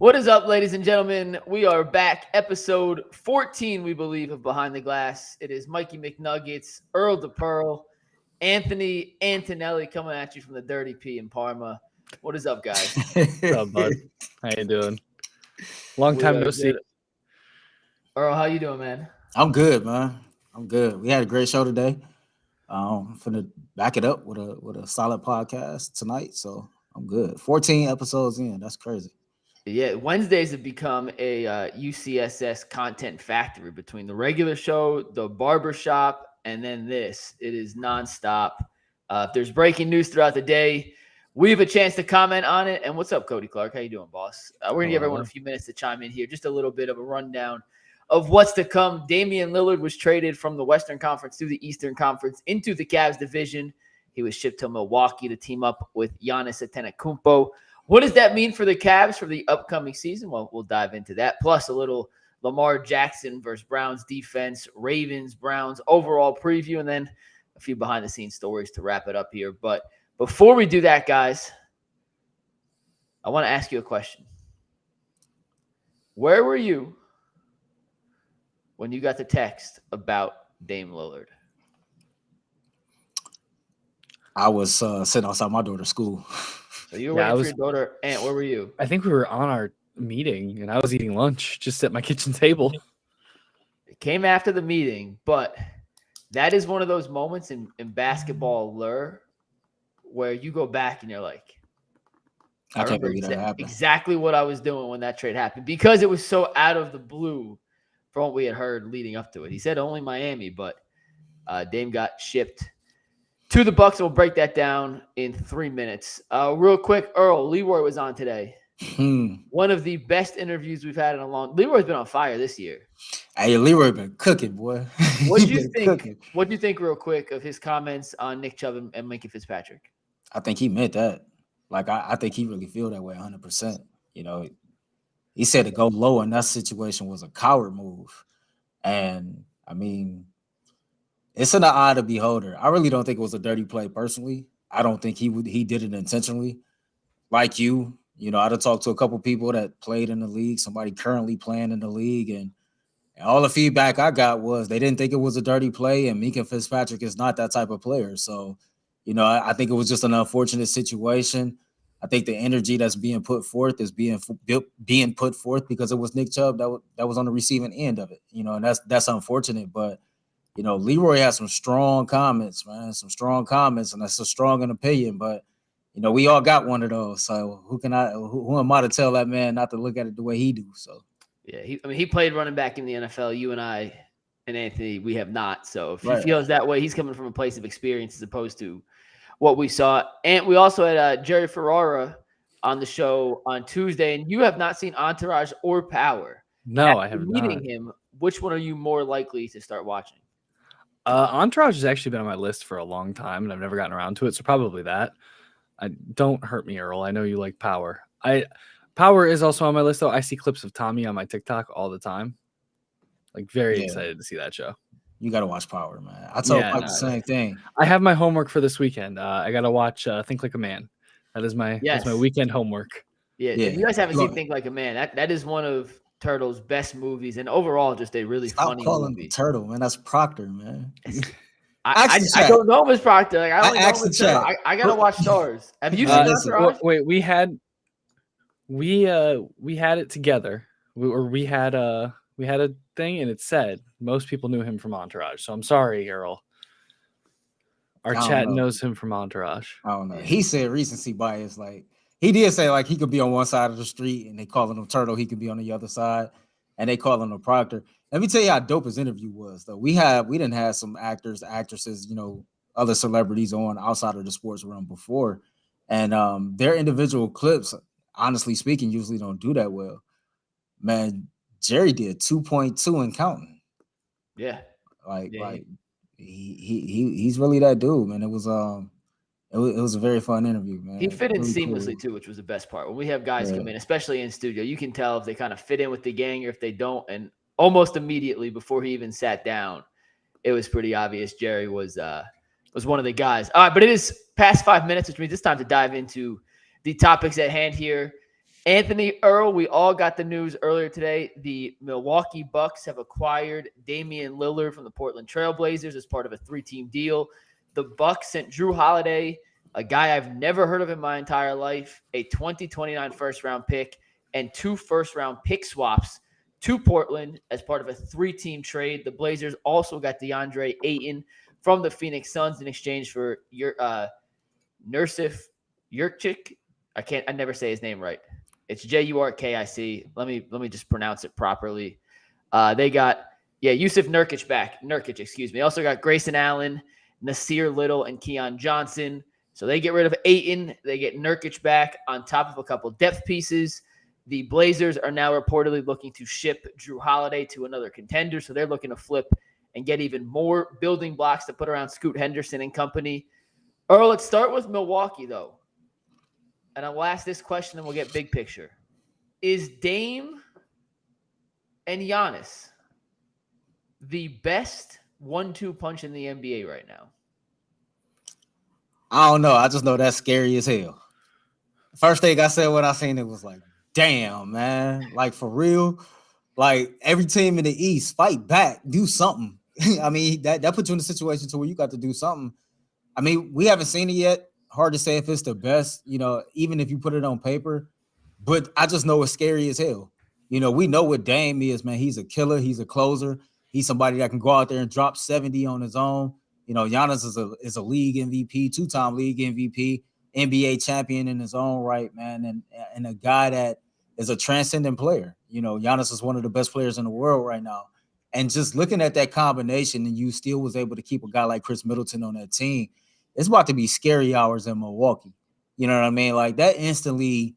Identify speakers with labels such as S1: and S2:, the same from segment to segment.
S1: What is up, ladies and gentlemen? We are back. Episode 14, we believe, of Behind the Glass. It is Mikey McNuggets, Earl the Pearl, Anthony Antonelli coming at you from the Dirty P in Parma. What is up, guys?
S2: What's up, bud? How you doing? Long time no see.
S1: Earl, how you doing, man?
S3: I'm good, man. I'm good. We had a great show today. Finna back it up with a solid podcast tonight. So I'm good. 14 episodes in. That's crazy.
S1: Yeah, Wednesdays have become a UCSS content factory between the regular show, the barbershop, and then this. It is nonstop. If there's breaking news throughout the day, we have a chance to comment on it. And what's up, Cody Clark? How you doing, boss? We're going to give everyone a few minutes to chime in here. Just a little bit of a rundown of what's to come. Damian Lillard was traded from the Western Conference to the Eastern Conference into the Cavs division. He was shipped to Milwaukee to team up with Giannis Antetokounmpo. What does that mean for the Cavs for the upcoming season? Well, we'll dive into that. Plus a little Lamar Jackson versus Browns defense, Ravens, Browns overall preview, and then a few behind-the-scenes stories to wrap it up here. But before we do that, guys, I want to ask you a question. Where were you when you got the text about Dame Lillard?
S3: I was sitting outside my daughter's school.
S1: So you were waiting for your daughter. Aunt, where were you?
S2: I think we were on our meeting, and I was eating lunch just at my kitchen table.
S1: It came after the meeting, but that is one of those moments in basketball lure where you go back and you're like,
S3: I can't believe that happened.
S1: Exactly what I was doing when that trade happened, because it was so out of the blue from what we had heard leading up to it. He said only Miami, but Dame got shipped to the Bucks. We'll break that down in 3 minutes. Real quick, Earl, Leroy was on today. One of the best interviews we've had in a long. Leroy's been on fire this year.
S3: Hey, Leroy been cooking, boy.
S1: What do you think? What do you think, real quick, of his comments on Nick Chubb and Minkah Fitzpatrick?
S3: I think he meant that. Like I think he really feel that way 100%. You know, he said to go low in that situation was a coward move, and I mean, it's in the eye of the beholder. I really don't think it was a dirty play personally. I don't think he did it intentionally. Like you know, I'd have talked to a couple people that played in the league, somebody currently playing in the league, and all the feedback I got was they didn't think it was a dirty play, and Minkah Fitzpatrick is not that type of player. So, you know, I think it was just an unfortunate situation. I think the energy that's being put forth is being put forth because it was Nick Chubb that was on the receiving end of it. You know, and that's unfortunate, but you know, Leroy has some strong comments, man, and that's a strong an opinion. But, you know, we all got one of those. So who am I to tell that man not to look at it the way he do? So,
S1: yeah, he played running back in the NFL. You and I and Anthony, we have not. So if he feels that way, he's coming from a place of experience as opposed to what we saw. And we also had Jerry Ferrara on the show on Tuesday, and you have not seen Entourage or Power.
S2: No, I have not.
S1: Meeting him, which one are you more likely to start watching?
S2: Entourage has actually been on my list for a long time, and I've never gotten around to it, so probably that. Don't hurt me, Earl. I know you like Power. Power is also on my list, though. I see clips of Tommy on my TikTok all the time. Like, very excited to see that show.
S3: You got to watch Power, man. I told Mike the same thing.
S2: I have my homework for this weekend. I got to watch Think Like a Man. That's my weekend homework.
S1: Yeah. If you guys haven't seen Think Like a Man, that is one of Turtle's best movies, and overall just a really funny
S3: calling
S1: movie.
S3: Turtle, man. That's Proctor, man.
S1: I don't know if it's Proctor. Like, I only know it's Turtle. I gotta watch Stars. Have you seen Entourage?
S2: Wait, we had it together. We had a thing, and it said most people knew him from Entourage. So I'm sorry, Earl. Our chat knows him from Entourage.
S3: I don't know. He said recency bias. Like, he did say, like, he could be on one side of the street and they calling him Turtle. He could be on the other side and they calling him Proctor. Let me tell you how dope his interview was, though. We didn't have some actors, actresses, you know, other celebrities on outside of the sports realm before. And their individual clips, honestly speaking, usually don't do that well. Man, Jerry did 2.2 and counting.
S1: Yeah.
S3: Like he's really that dude, man. It was a very fun interview, man.
S1: He fit in seamlessly too, which was the best part. When we have guys come in, especially in studio, you can tell if they kind of fit in with the gang or if they don't. And almost immediately before he even sat down, it was pretty obvious Jerry was one of the guys. All right, but it is past 5 minutes, which means it's time to dive into the topics at hand here. Anthony Earl, we all got the news earlier today. The Milwaukee Bucks have acquired Damian Lillard from the Portland Trail Blazers as part of a 3-team deal. The Bucks sent Jrue Holiday, a guy I've never heard of in my entire life, a 2029 first-round pick, and 2 first-round pick swaps to Portland as part of a 3-team trade. The Blazers also got DeAndre Ayton from the Phoenix Suns in exchange for Nursif Jurkic. I never say his name right. It's Jurkic. Let me just pronounce it properly. They got Yusuf Nurkic back. Nurkic. They also got Grayson Allen, Nasir Little, and Keon Johnson. So they get rid of Ayton. They get Nurkic back on top of a couple depth pieces. The Blazers are now reportedly looking to ship Jrue Holiday to another contender. So they're looking to flip and get even more building blocks to put around Scoot Henderson and company. Earl, let's start with Milwaukee, though. And I will ask this question and we'll get big picture. Is Dame and Giannis the best 1-2 punch in the NBA right now?
S3: I don't know. I just know that's scary as hell. First thing I said when I seen it was like, damn, man. Like, for real. Like, every team in the East, fight back. Do something. I mean, that puts you in a situation to where you got to do something. I mean, we haven't seen it yet. Hard to say if it's the best, even if you put it on paper. But I just know it's scary as hell. We know what Dame is, man. He's a killer. He's a closer. He's somebody that can go out there and drop 70 on his own. Giannis is a league MVP, 2-time league MVP, NBA champion in his own right, man, and a guy that is a transcendent player. Giannis is one of the best players in the world right now. And just looking at that combination, and you still was able to keep a guy like Chris Middleton on that team, it's about to be scary hours in Milwaukee. You know what I mean? Like, that instantly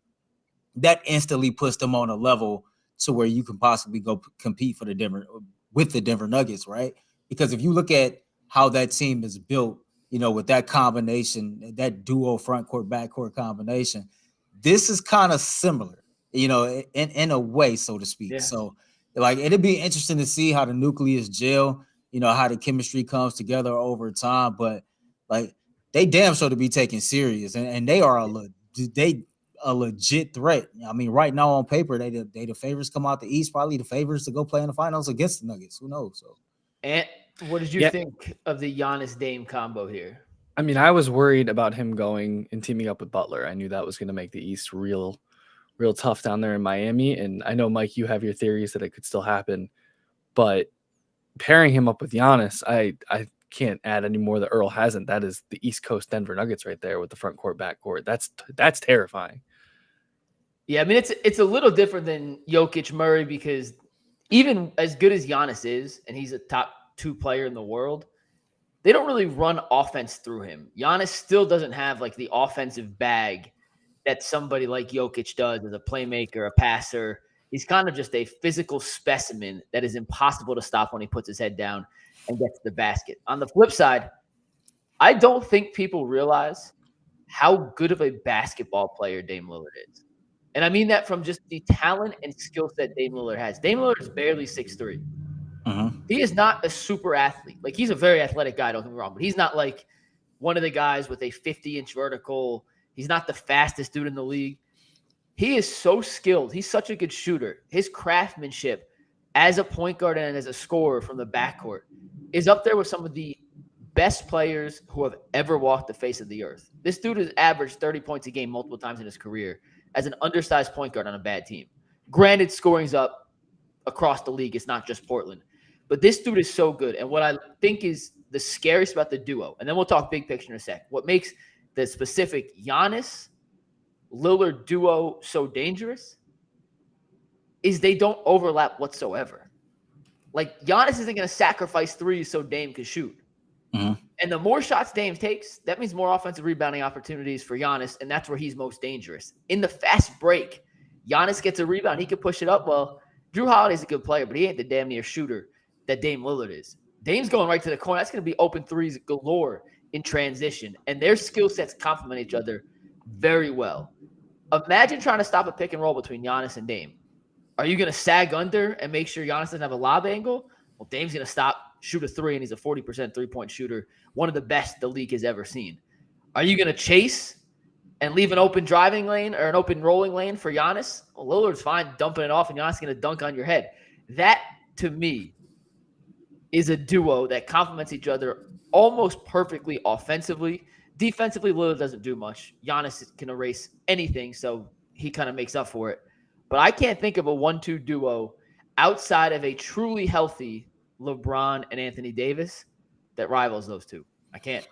S3: puts them on a level to where you can possibly go compete for the Denver Nuggets, right? Because if you look at how that team is built, with that combination, that duo front court, back court combination, this is kind of similar, in a way, so to speak. Yeah. So, like, it'd be interesting to see how the nucleus gel, how the chemistry comes together over time. But, like, they damn sure to be taken serious, and they are a legit threat. I mean, right now on paper, they the favorites come out the East, probably the favorites to go play in the finals against the Nuggets. Who knows? So,
S1: and what did you think of the Giannis Dame combo here?
S2: I mean, I was worried about him going and teaming up with Butler. I knew that was going to make the East real tough down there in Miami. And I know, Mike, you have your theories that it could still happen, but pairing him up with Giannis, I can't add any more that Earl hasn't. That is the East Coast Denver Nuggets right there with the front court, back court. That's terrifying.
S1: Yeah, I mean, it's a little different than Jokic Murray, because even as good as Giannis is, and he's a top 2 player in the world, they don't really run offense through him. Giannis still doesn't have like the offensive bag that somebody like Jokic does as a playmaker, a passer. He's kind of just a physical specimen that is impossible to stop when he puts his head down and gets to the basket. On the flip side, I don't think people realize how good of a basketball player Dame Lillard is. And I mean that from just the talent and skill set Dame Lillard has. Dame Lillard is barely 6'3". He is not a super athlete. Like, he's a very athletic guy, don't get me wrong, but he's not like one of the guys with a 50-inch vertical. He's not the fastest dude in the league. He is so skilled. He's such a good shooter. His craftsmanship as a point guard and as a scorer from the backcourt is up there with some of the best players who have ever walked the face of the earth. This dude has averaged 30 points a game multiple times in his career as an undersized point guard on a bad team. Granted, scoring's up across the league. It's not just Portland. But this dude is so good. And what I think is the scariest about the duo, and then we'll talk big picture in a sec, what makes the specific Giannis-Lillard duo so dangerous is they don't overlap whatsoever. Like, Giannis isn't going to sacrifice threes so Dame can shoot. And the more shots Dame takes, that means more offensive rebounding opportunities for Giannis, and that's where he's most dangerous. In the fast break, Giannis gets a rebound. He can push it up. Well, Jrue Holiday's a good player, but he ain't the damn near shooter that Dame Lillard is. Dame's going right to the corner. That's going to be open threes galore in transition, and their skill sets complement each other very well. Imagine trying to stop a pick and roll between Giannis and Dame. Are you going to sag under and make sure Giannis doesn't have a lob angle? Well, Dame's going to stop, shoot a three, and he's a 40% three-point shooter, one of the best the league has ever seen. Are you going to chase and leave an open driving lane or an open rolling lane for Giannis, well, Lillard's fine dumping it off and Giannis going to dunk on your head. That, to me, is a duo that complements each other almost perfectly offensively. Defensively, Lillard doesn't do much. Giannis can erase anything, so he kind of makes up for it. But I can't think of a 1-2 duo outside of a truly healthy LeBron and Anthony Davis that rivals those two. I can't.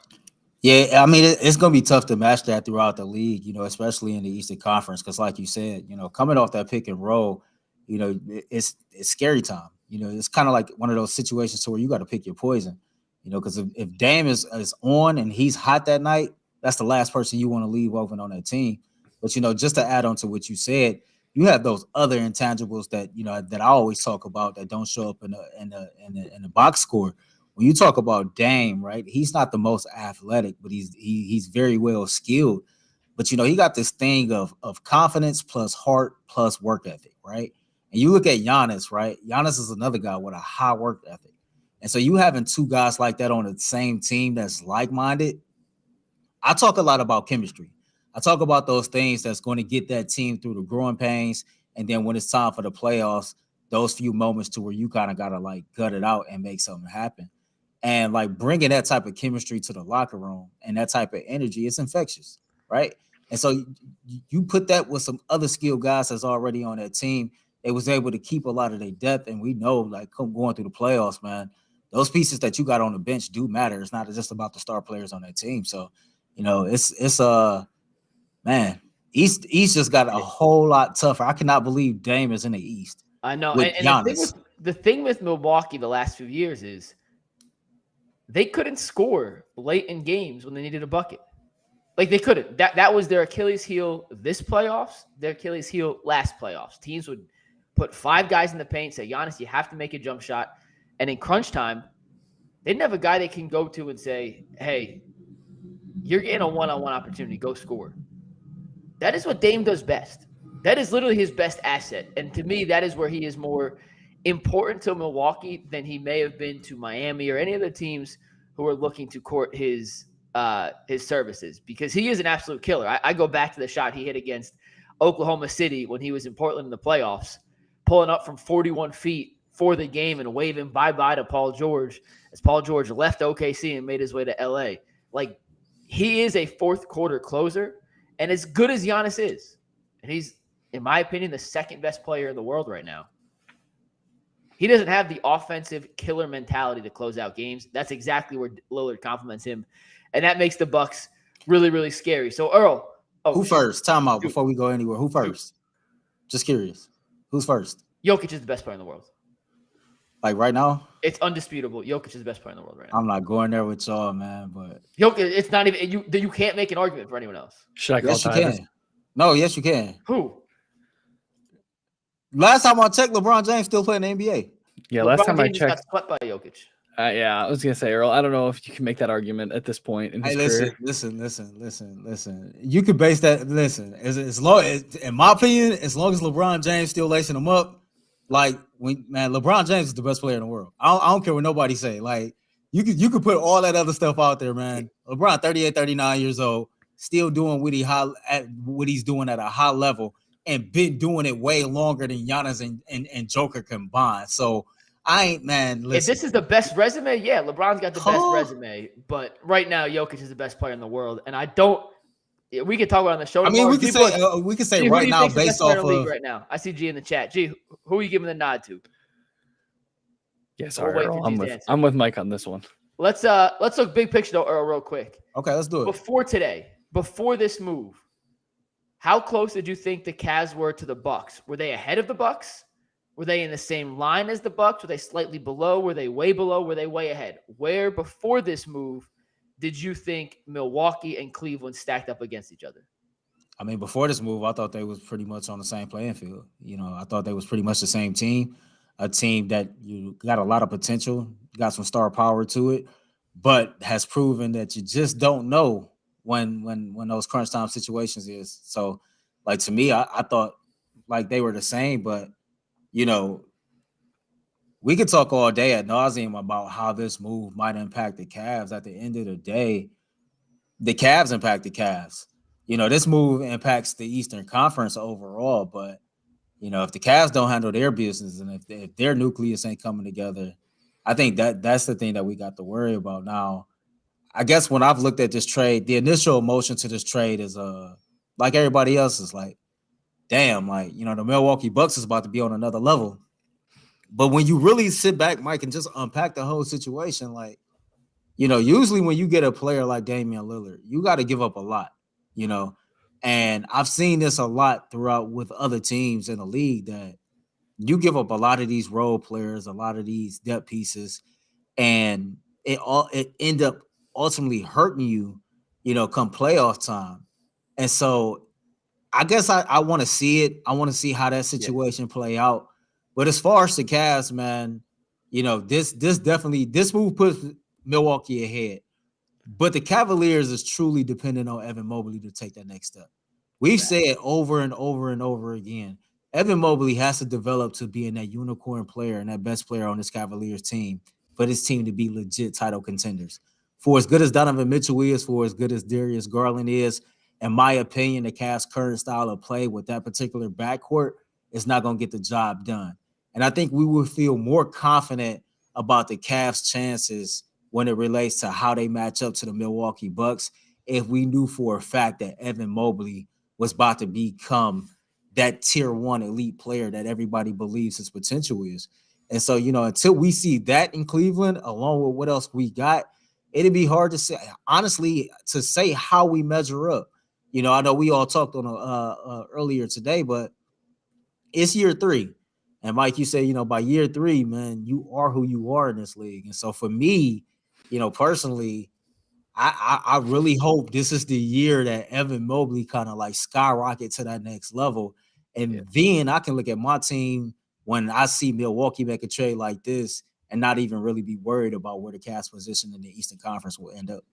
S3: Yeah, I mean, it's going to be tough to match that throughout the league, especially in the Eastern Conference. Because like you said, coming off that pick and roll, it's scary time. It's kind of like one of those situations to where you got to pick your poison, because if Dame is on and he's hot that night, that's the last person you want to leave open on that team. But, just to add on to what you said, you have those other intangibles that, that I always talk about that don't show up in the box score. When you talk about Dame, right, he's not the most athletic, but he's very well skilled. But, he got this thing of confidence plus heart plus work ethic, right? And you look at Giannis, right? Giannis is another guy with a high work ethic. And so you having two guys like that on the same team that's like-minded, I talk a lot about chemistry. I talk about those things that's going to get that team through the growing pains. And then when it's time for the playoffs, those few moments to where you kind of got to like gut it out and make something happen. And like bringing that type of chemistry to the locker room and that type of energy, it's infectious, right? And so you put that with some other skilled guys that's already on that team. It was able to keep a lot of their depth. And we know, like, going through the playoffs, man, those pieces that you got on the bench do matter. It's not just about the star players on that team. So, it's man, East just got a whole lot tougher. I cannot believe Dame is in the East.
S1: I know. And the thing with Milwaukee the last few years is they couldn't score late in games when they needed a bucket. Like, they couldn't. That was their Achilles heel this playoffs, their Achilles heel last playoffs. Teams would put 5 guys in the paint, say, Giannis, you have to make a jump shot. And in crunch time, they didn't have a guy they can go to and say, hey, you're getting a one-on-one opportunity. Go score. That is what Dame does best. That is literally his best asset. And to me, that is where he is more important to Milwaukee than he may have been to Miami or any of the teams who are looking to court his services, because he is an absolute killer. I go back to the shot he hit against Oklahoma City when he was in Portland in the playoffs, pulling up from 41 feet for the game and waving bye-bye to Paul George as Paul George left OKC and made his way to LA. Like, he is a fourth quarter closer, and as good as Giannis is, and he's, in my opinion, the second best player in the world right now, he doesn't have the offensive killer mentality to close out games. That's exactly where Lillard compliments him, and that makes the Bucks really, really scary. So, Earl.
S3: Who first? Time out before we go anywhere. Who first? Just curious. Who's first?
S1: Jokic is the best player in the world.
S3: Like right now?
S1: It's undisputable. Jokic is the best player in the world right now.
S3: I'm not going there with y'all, man, but
S1: Jokic, it's not even you can't make an argument for anyone else.
S2: Should I call
S3: yes, you
S2: Tyvis?
S3: can. No, yes, you can.
S1: Who?
S3: Last time I checked, LeBron James still playing in the NBA.
S2: Yeah, last time I
S1: James
S2: checked.
S1: got swept by Jokic.
S2: Yeah, I was gonna say, Earl, I don't know if you can make that argument at this point in his career.
S3: Listen. You could base that. Listen, as long as, in my opinion, as long as LeBron James still lacing them up, like LeBron James is the best player in the world. I don't care what nobody say. Like, you could put all that other stuff out there, man. LeBron, 38, 39 years old, still doing what he's doing at a high level, and been doing it way longer than Giannis and Joker combined. So I ain't, man. Listen.
S1: If this is the best resume, yeah, LeBron's got the best resume. But right now, Jokic is the best player in the world, and I don't. We can talk about it on the show.
S3: I mean, we can say right now based off of
S1: right now. I see G in the chat. G, who are you giving the nod to?
S2: Yes, sorry, Earl. I'm with Mike on this one.
S1: Let's look big picture though, Earl, real quick.
S3: Okay, let's do it. Before this move, how close did you think the Cavs were to the Bucks? Were they ahead of the Bucks? Were they in the same line as the Bucks? Were they slightly below? Were they way below? Were they way ahead? Where before this move did you think Milwaukee and Cleveland stacked up against each other? I mean, before this move, I thought they was pretty much on the same playing field. I thought they was pretty much the same team, a team that you got a lot of potential, got some star power to it, but has proven that you just don't know when those crunch time situations is. So, like, to me, I thought like they were the same, but we could talk all day ad nauseum about how this move might impact the Cavs. At the end of the day, the Cavs impact the Cavs. this move impacts the Eastern Conference overall, but if the Cavs don't handle their business and if their nucleus ain't coming together, I think that's the thing that we got to worry about now. I guess when I've looked at this trade, the initial emotion to this trade is like everybody else is like, damn, like, the Milwaukee Bucks is about to be on another level. But when you really sit back, Mike, and just unpack the whole situation, like, usually when you get a player like Damian Lillard, you got to give up a lot, and I've seen this a lot throughout with other teams in the league that you give up a lot of these role players, a lot of these depth pieces, and it end up ultimately hurting you, come playoff time. And so I guess I want to see it. I want to see how that situation play out. But as far as the Cavs, man, this move puts Milwaukee ahead. But the Cavaliers is truly dependent on Evan Mobley to take that next step. We've said over and over and over again, Evan Mobley has to develop to being that unicorn player and that best player on this Cavaliers team for this team to be legit title contenders. For as good as Donovan Mitchell is, for as good as Darius Garland is, in my opinion, the Cavs' current style of play with that particular backcourt is not going to get the job done. And I think we will feel more confident about the Cavs' chances when it relates to how they match up to the Milwaukee Bucks if we knew for a fact that Evan Mobley was about to become that tier 1 elite player that everybody believes his potential is. And so, until we see that in Cleveland, along with what else we got, it'd be hard to say, honestly, to say how we measure up. I know we all talked on earlier today, but it's year 3. And Mike, you say, by year 3, man, you are who you are in this league. And so for me, personally, I really hope this is the year that Evan Mobley kind of like skyrocket to that next level. And then I can look at my team when I see Milwaukee make a trade like this and not even really be worried about where the Cavs position in the Eastern Conference will end up.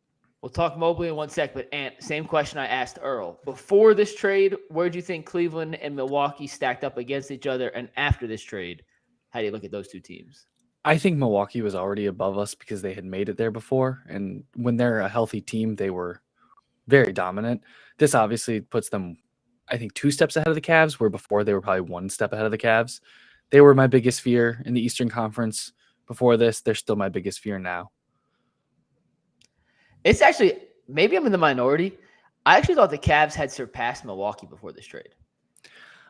S1: We'll talk Mobley in 1 sec, but Ant, same question I asked Earl. Before this trade, where do you think Cleveland and Milwaukee stacked up against each other? And after this trade, how do you look at those two teams?
S2: I think Milwaukee was already above us because they had made it there before. And when they're a healthy team, they were very dominant. This obviously puts them, I think, 2 steps ahead of the Cavs, where before they were probably 1 step ahead of the Cavs. They were my biggest fear in the Eastern Conference. Before this, they're still my biggest fear now.
S1: It's actually, maybe I'm in the minority. I actually thought the Cavs had surpassed Milwaukee before this trade.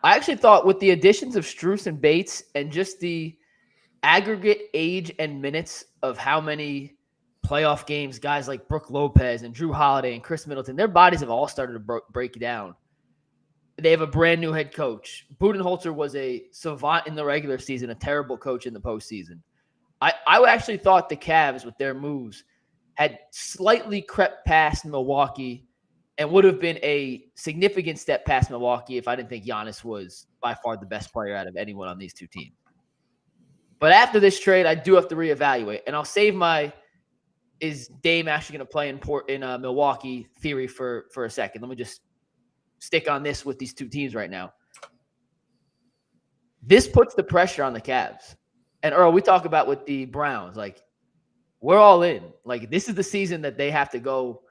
S1: I actually thought with the additions of Strus and Bates and just the aggregate age and minutes of how many playoff games guys like Brook Lopez and Jrue Holiday and Chris Middleton, their bodies have all started to break down. They have a brand new head coach. Budenholzer was a savant in the regular season, a terrible coach in the postseason. I actually thought the Cavs with their moves had slightly crept past Milwaukee and would have been a significant step past Milwaukee if I didn't think Giannis was by far the best player out of anyone on these two teams. But after this trade, I do have to reevaluate, and I'll save my is Dame actually going to play in Milwaukee theory for a second. Let me just stick on this with these two teams right now. This puts the pressure on the Cavs. And Earl, we talk about with the Browns, like we're all in. Like this is the season that they have to go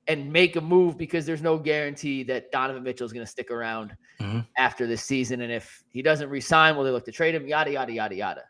S1: and make a move because there's no guarantee that Donovan Mitchell is going to stick around after this season. And if he doesn't resign, will they look to trade him? Yada, yada, yada, yada.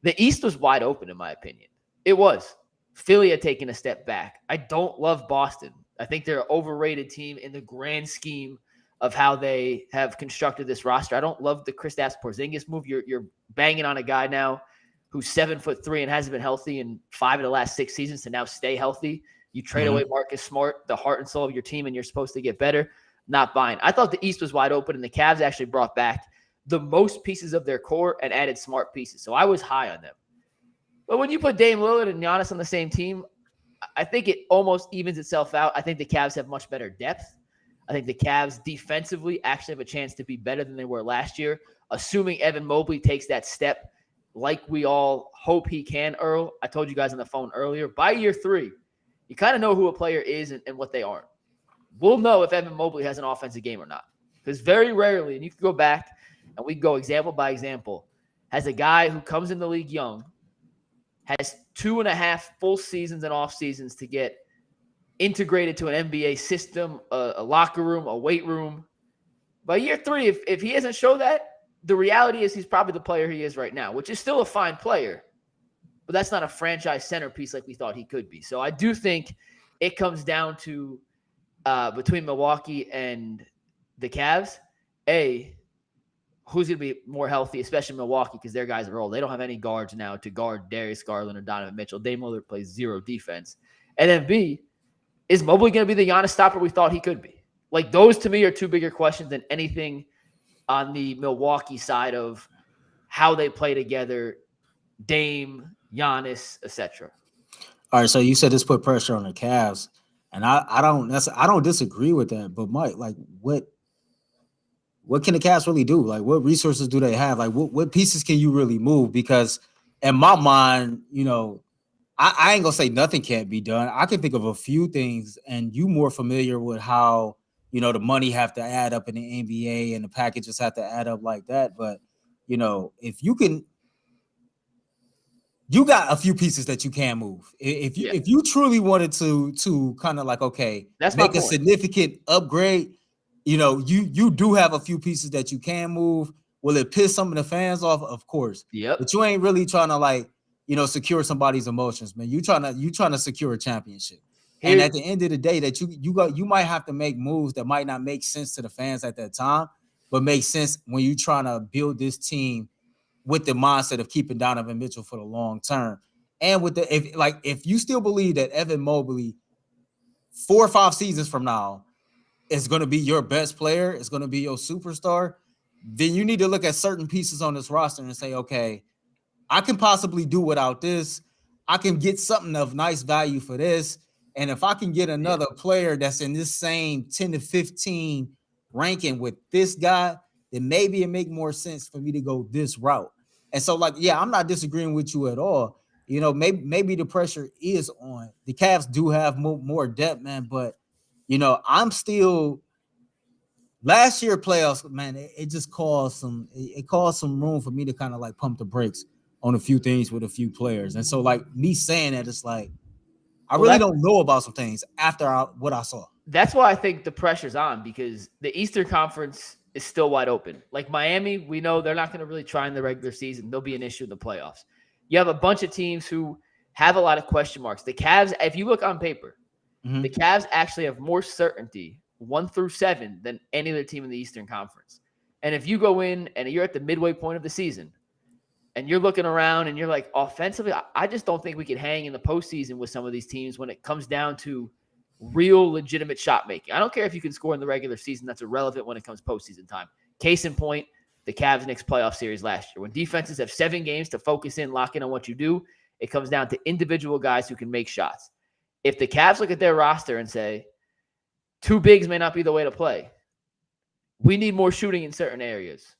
S1: The East was wide open, in my opinion. It was. Philly had taken a step back. I don't love Boston. I think they're an overrated team in the grand scheme of how they have constructed this roster. I don't love the Kristaps Porzingis move. You're banging on a guy now who's 7'3" and hasn't been healthy in 5 of the last 6 seasons to now stay healthy. You trade away Marcus Smart, the heart and soul of your team, and you're supposed to get better. Not buying. I thought the East was wide open, and the Cavs actually brought back the most pieces of their core and added smart pieces. So I was high on them. But when you put Dame Lillard and Giannis on the same team, I think it almost evens itself out. I think the Cavs have much better depth. I think the Cavs defensively actually have a chance to be better than they were last year, assuming Evan Mobley takes that step like we all hope he can, Earl. I told you guys on the phone earlier, by year 3, you kind of know who a player is and what they aren't. We'll know if Evan Mobley has an offensive game or not. Because very rarely, and you can go back and we can go example by example, has a guy who comes in the league young, has 2.5 full seasons and off seasons to get integrated to an NBA system, a locker room, a weight room. By year 3, if he hasn't shown that, the reality is he's probably the player he is right now, which is still a fine player, but that's not a franchise centerpiece like we thought he could be. So I do think it comes down to between Milwaukee and the Cavs, who's going to be more healthy, especially Milwaukee, because their guys are old. They don't have any guards now to guard Darius Garland or Donovan Mitchell. Damian Lillard plays zero defense. And then B, is Mobley going to be the Giannis stopper we thought he could be? Like, those to me are two bigger questions than anything on the Milwaukee side of how they play together, Dame, Giannis, etc.
S3: All right, so you said this put pressure on the Cavs, and I don't disagree with that. But Mike, like, what can the Cavs really do? Like, what resources do they have? Like, what pieces can you really move? Because in my mind, you know, I ain't gonna say nothing can't be done. I can think of a few things, and you more familiar with how, you know, the money have to add up in the NBA and the packages have to add up like that. But, you know, if you can, you got a few pieces that you can move. If you truly wanted to kind of like, okay,
S1: that's
S3: make a significant upgrade, you know, you do have a few pieces that you can move. Will it piss some of the fans off? Of course.
S1: Yep.
S3: But you ain't really trying to, like, you know, secure somebody's emotions, man. You trying to secure a championship. And at the end of the day, that you might have to make moves that might not make sense to the fans at that time, but make sense when you're trying to build this team with the mindset of keeping Donovan Mitchell for the long term. And with if you still believe that Evan Mobley 4 or 5 seasons from now is going to be your best player, is going to be your superstar, then you need to look at certain pieces on this roster and say, okay, I can possibly do without this. I can get something of nice value for this. And if I can get another player that's in this same 10 to 15 ranking with this guy, then maybe it make more sense for me to go this route. And so, like, yeah, I'm not disagreeing with you at all. You know, maybe the pressure is on. The Cavs do have more depth, man. But, you know, I'm still last year playoffs, man, it just caused some room for me to kind of like pump the brakes on a few things with a few players. And so, like, me saying that, it's like, I really don't know about some things after what I saw.
S1: That's why I think the pressure's on, because the Eastern Conference is still wide open. Like Miami, we know they're not going to really try in the regular season. They'll be an issue in the playoffs. You have a bunch of teams who have a lot of question marks. The Cavs, if you look on paper, the Cavs actually have more certainty 1 through 7 than any other team in the Eastern Conference. And if you go in and you're at the midway point of the season and you're looking around and you're like, offensively, I just don't think we can hang in the postseason with some of these teams when it comes down to real legitimate shot making. I don't care if you can score in the regular season. That's irrelevant when it comes postseason time. Case in point, the Cavs-Knicks playoff series last year. When defenses have 7 games to focus in, lock in on what you do, it comes down to individual guys who can make shots. If the Cavs look at their roster and say, 2 bigs may not be the way to play, we need more shooting in certain areas.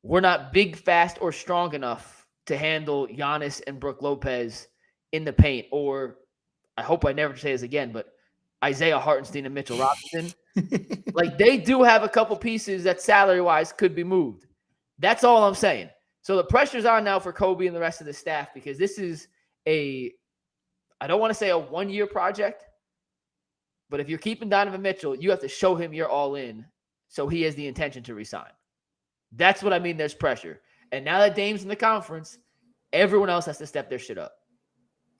S1: We're not big, fast, or strong enough to handle Giannis and Brook Lopez in the paint. Or, I hope I never say this again, but Isaiah Hartenstein and Mitchell Robinson. Like, they do have a couple pieces that salary-wise could be moved. That's all I'm saying. So the pressure's on now for Kobe and the rest of the staff, because this is I don't want to say a 1-year project, but if you're keeping Donovan Mitchell, you have to show him you're all in so he has the intention to resign. That's what I mean. There's pressure. And now that Dame's in the conference, everyone else has to step their shit up.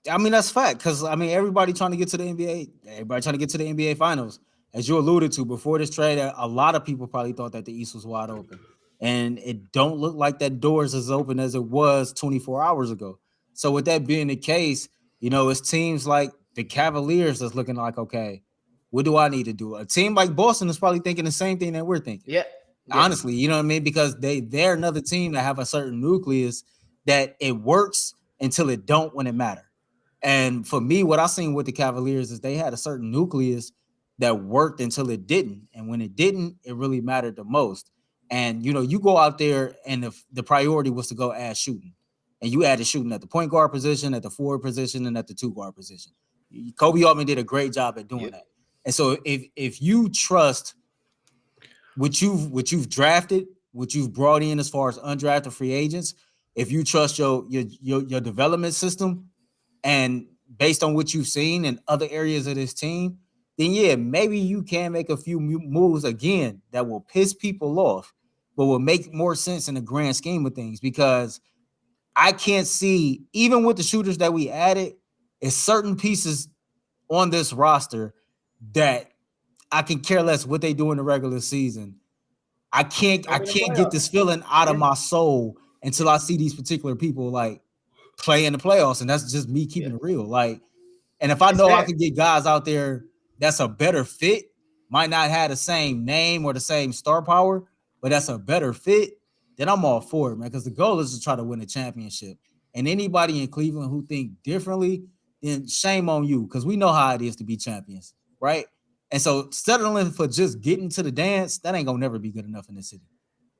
S3: I mean, that's fact. Because, I mean, everybody trying to get to the NBA Finals. As you alluded to before this trade, a lot of people probably thought that the East was wide open. And it don't look like that door is as open as it was 24 hours ago. So with that being the case, you know, it's teams like the Cavaliers that's looking like, okay, what do I need to do? A team like Boston is probably thinking the same thing that we're thinking.
S1: Yeah.
S3: Honestly, you know what I mean? Because they're another team that have a certain nucleus that it works until it don't when it matters. And for me, what I seen with the Cavaliers is they had a certain nucleus that worked until it didn't. And when it didn't, it really mattered the most. And, you know, you go out there and the priority was to go add shooting. And you added shooting at the point guard position, at the forward position, and at the 2-guard position. Kobe Altman did a great job at doing that. And so if you trust what you've drafted, what you've brought in as far as undrafted free agents, if you trust your development system, and based on what you've seen in other areas of this team, then yeah, maybe you can make a few moves again that will piss people off, but will make more sense in the grand scheme of things, because I can't see, even with the shooters that we added, it's certain pieces on this roster that I can care less what they do in the regular season. I can't get this feeling out of my soul until I see these particular people like play in the playoffs, and that's just me keeping it real. Like, and if I know I can get guys out there that's a better fit, might not have the same name or the same star power, but that's a better fit, then I'm all for it, man. Because the goal is to try to win a championship. And anybody in Cleveland who think differently, then shame on you, because we know how it is to be champions, right? And so settling for just getting to the dance, that ain't gonna never be good enough in this city.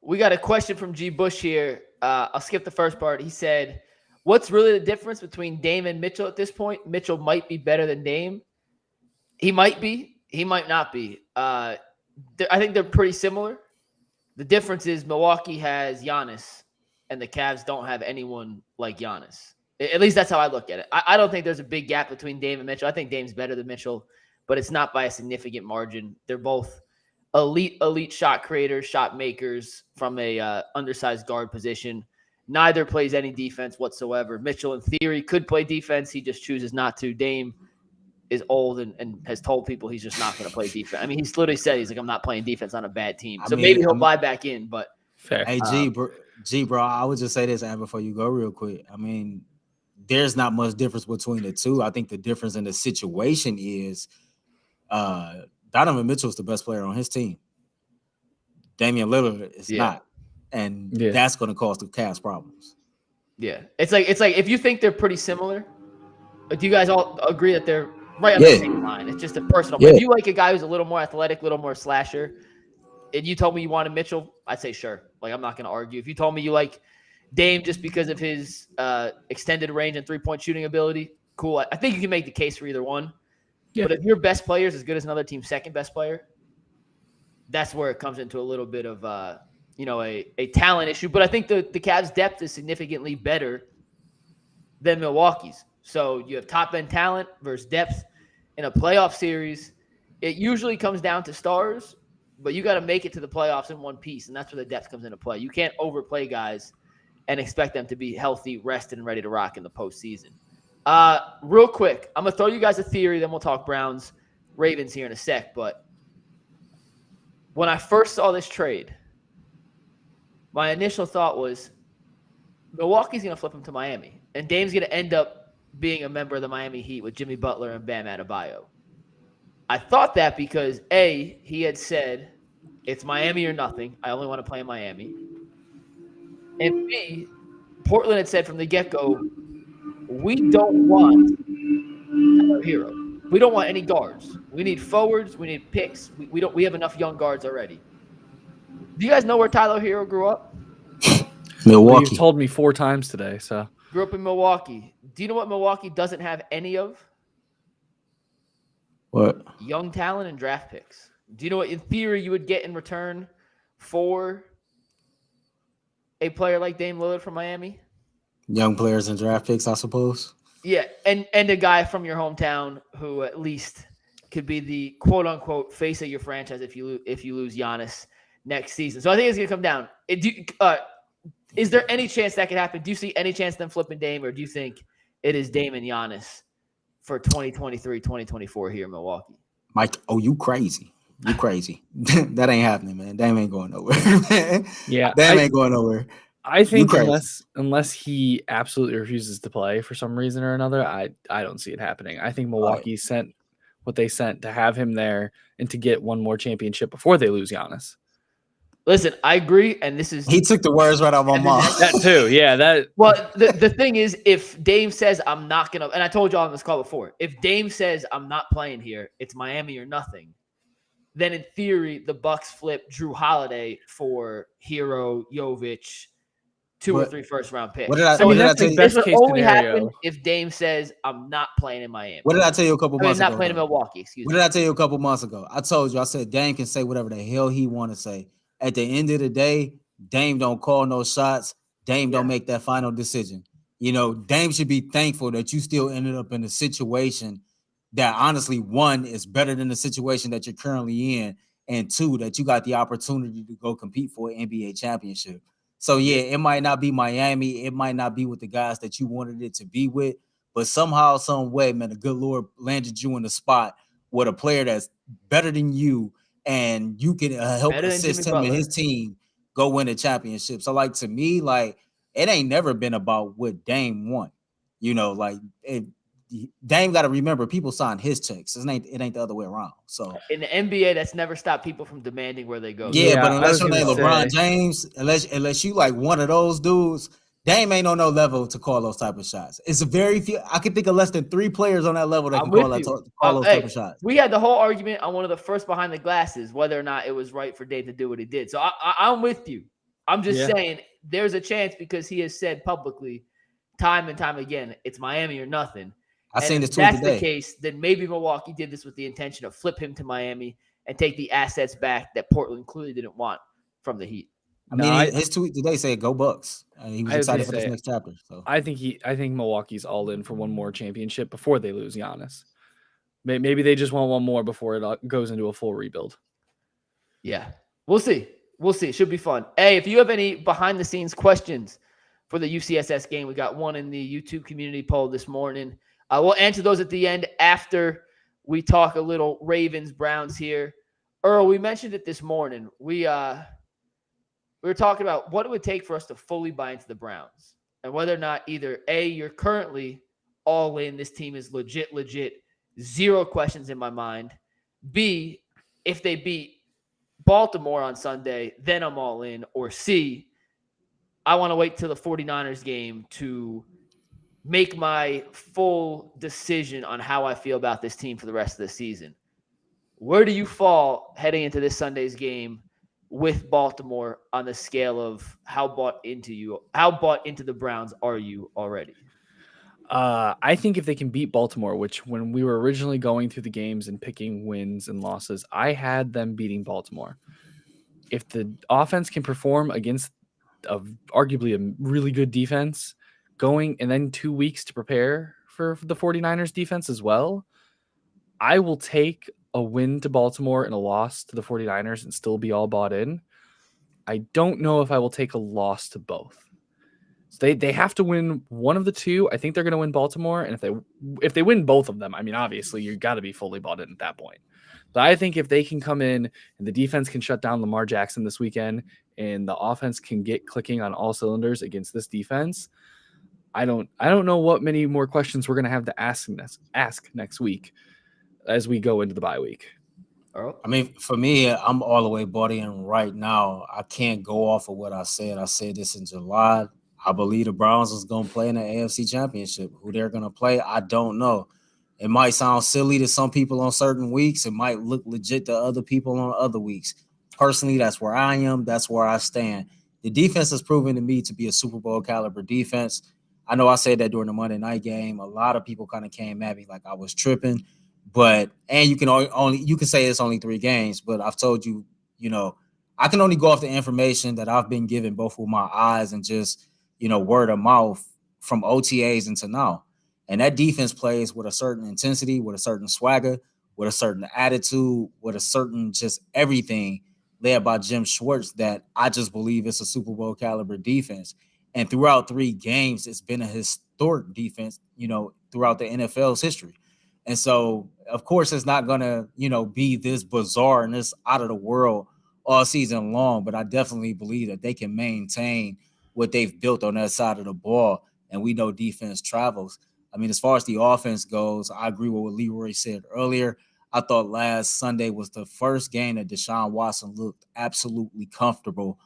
S1: We got a question from G. Bush here. I'll skip the first part. He said, what's really the difference between Dame and Mitchell at this point? Mitchell might be better than Dame. He might be. He might not be. I think they're pretty similar. The difference is Milwaukee has Giannis, and the Cavs don't have anyone like Giannis. At least that's how I look at it. I don't think there's a big gap between Dame and Mitchell. I think Dame's better than Mitchell, but it's not by a significant margin. They're both elite shot creators, shot makers from a undersized guard position. Neither plays any defense whatsoever. Mitchell, in theory, could play defense. He just chooses not to. Dame is old and has told people he's just not going to play defense. I mean, he's literally said, he's like, I'm not playing defense on a bad team. So maybe he'll buy back in, but.
S2: Fair.
S3: Hey, bro, I would just say this, and before you go real quick. I mean, there's not much difference between the two. I think the difference in the situation is Donovan Mitchell is the best player on his team. Damian Lillard is not. And that's going to cause the Cavs problems. Yeah.
S1: It's like if you think they're pretty similar, do you guys all agree that they're right on the same line? It's just a personal. But if you like a guy who's a little more athletic, a little more slasher, and you told me you wanted Mitchell, I'd say sure. Like, I'm not going to argue. If you told me you like Dame just because of his extended range and three-point shooting ability, cool. I think you can make the case for either one. Yeah. But if your best player is as good as another team's second best player, that's where it comes into a little bit of a talent issue. But I think the Cavs' depth is significantly better than Milwaukee's. So you have top-end talent versus depth in a playoff series. It usually comes down to stars, but you got to make it to the playoffs in one piece, and that's where the depth comes into play. You can't overplay guys and expect them to be healthy, rested, and ready to rock in the postseason. Real quick, I'm going to throw you guys a theory, then we'll talk Browns, Ravens here in a sec. But when I first saw this trade, my initial thought was Milwaukee's going to flip him to Miami, and Dame's going to end up being a member of the Miami Heat with Jimmy Butler and Bam Adebayo. I thought that because, A, he had said, it's Miami or nothing. I only want to play in Miami. And B, Portland had said from the get-go, we don't want Tyler Hero. We don't want any guards. We need forwards. We need picks. We have enough young guards already. Do you guys know where Tyler Hero grew up?
S3: Milwaukee.
S2: Well, you've told me 4 times today, so.
S1: Grew up in Milwaukee. Do you know what Milwaukee doesn't have any of?
S3: What?
S1: Young talent and draft picks. Do you know what, in theory, you would get in return for a player like Dame Lillard from Miami?
S3: Young players and draft picks, I suppose.
S1: Yeah, and a guy from your hometown who at least could be the quote-unquote face of your franchise if you lose Giannis next season. So I think it's going to come down. Is there any chance that could happen? Do you see any chance of them flipping Dame, or do you think it is Dame and Giannis for 2023, 2024 here in Milwaukee?
S3: Mike, you crazy. You crazy. That ain't happening, man. Dame ain't going nowhere.
S2: Yeah.
S3: Dame ain't going nowhere.
S2: I think unless he absolutely refuses to play for some reason or another, I don't see it happening. I think Milwaukee sent what they sent to have him there and to get one more championship before they lose Giannis.
S1: Listen, I agree, and this is...
S3: He took the words right out of my mouth.
S2: That too, yeah.
S1: Well, the thing is, if Dame says, I'm not going to... And I told you all on this call before. If Dame says, I'm not playing here, it's Miami or nothing, then in theory, the Bucks flip Jrue Holiday for Hero, Jovic, 2 or 3 first-round picks.
S3: What did I tell you?
S1: This would only happen if Dame says, I'm not playing in Miami.
S3: What did I tell you a couple months ago?
S1: Not playing in Milwaukee, excuse me.
S3: What did I tell you a couple months ago? I told you, I said Dame can say whatever the hell he want to say. At the end of the day, Dame don't call no shots. Dame don't make that final decision. Dame should be thankful that you still ended up in a situation that honestly, one, is better than the situation that you're currently in, and two, that you got the opportunity to go compete for an NBA championship. So, yeah, it might not be Miami. It might not be with the guys that you wanted it to be with, but somehow, some way, man, the good Lord landed you in a spot with a player that's better than you, and you can help assist him and his team go win a championship. So, like, to me, like, it ain't never been about what Dame won. Dame got to remember, people sign his checks. It ain't the other way around. So
S1: in the NBA, that's never stopped people from demanding where they go.
S3: Yeah, but unless you're like LeBron James, unless you like one of those dudes, Dame ain't on no level to call those type of shots. It's a very few. I can think of less than 3 players on that level that can call those type of shots.
S1: We had the whole argument on one of the first behind the glasses whether or not it was right for Dame to do what he did. So I'm with you. I'm just saying there's a chance, because he has said publicly time and time again, it's Miami or nothing.
S3: I seen this tweet today.
S1: If that's the case, then maybe Milwaukee did this with the intention of flip him to Miami and take the assets back that Portland clearly didn't want from the Heat.
S3: His tweet today said "Go Bucks." He was excited for this next chapter. So
S2: I think Milwaukee's all in for one more championship before they lose Giannis. Maybe they just want one more before it goes into a full rebuild.
S1: Yeah, we'll see. It should be fun. Hey, if you have any behind the scenes questions for the UCSS game, we got one in the YouTube community poll this morning. We'll answer those at the end after we talk a little Ravens Browns here. Earl, we mentioned it this morning. We were talking about what it would take for us to fully buy into the Browns, and whether or not either A, you're currently all in, this team is legit, 0 questions in my mind. B, if they beat Baltimore on Sunday, then I'm all in. Or C, I want to wait till the 49ers game to make my full decision on how I feel about this team for the rest of the season. Where do you fall heading into this Sunday's game with Baltimore on the scale of how bought into the Browns are you already?
S2: I think if they can beat Baltimore, which when we were originally going through the games and picking wins and losses, I had them beating Baltimore. If the offense can perform against arguably a really good defense, going and then 2 weeks to prepare for the 49ers defense as well, I will take a win to Baltimore and a loss to the 49ers and still be all bought in. I don't know if I will take a loss to both. So they have to win one of the two. I think they're going to win Baltimore, and if they win both of them, I mean, obviously you got to be fully bought in at that point. But I think if they can come in and the defense can shut down Lamar Jackson this weekend and the offense can get clicking on all cylinders against this defense, I don't know what many more questions we're going to have to ask next week as we go into the bye week.
S3: I mean, for me, I'm all the way bought in right now. I can't go off of what I said. I said this in July. I believe the Browns is going to play in the AFC Championship. Who they're going to play, I don't know. It might sound silly to some people on certain weeks. It might look legit to other people on other weeks. Personally, that's where I am. That's where I stand. The defense has proven to me to be a Super Bowl caliber defense. I know I said that during the Monday night game. A lot of people kind of came at me like I was tripping. And you can say it's only 3 games, but I've told you, I can only go off the information that I've been given both with my eyes and just, word of mouth from OTAs until now. And that defense plays with a certain intensity, with a certain swagger, with a certain attitude, with a certain just everything led by Jim Schwartz that I just believe it's a Super Bowl caliber defense. And throughout 3 games, it's been a historic defense, throughout the NFL's history. And so, of course, it's not going to, be this bizarre and this out of the world all season long. But I definitely believe that they can maintain what they've built on that side of the ball. And we know defense travels. I mean, as far as the offense goes, I agree with what Leroy said earlier. I thought last Sunday was the first game that Deshaun Watson looked absolutely comfortable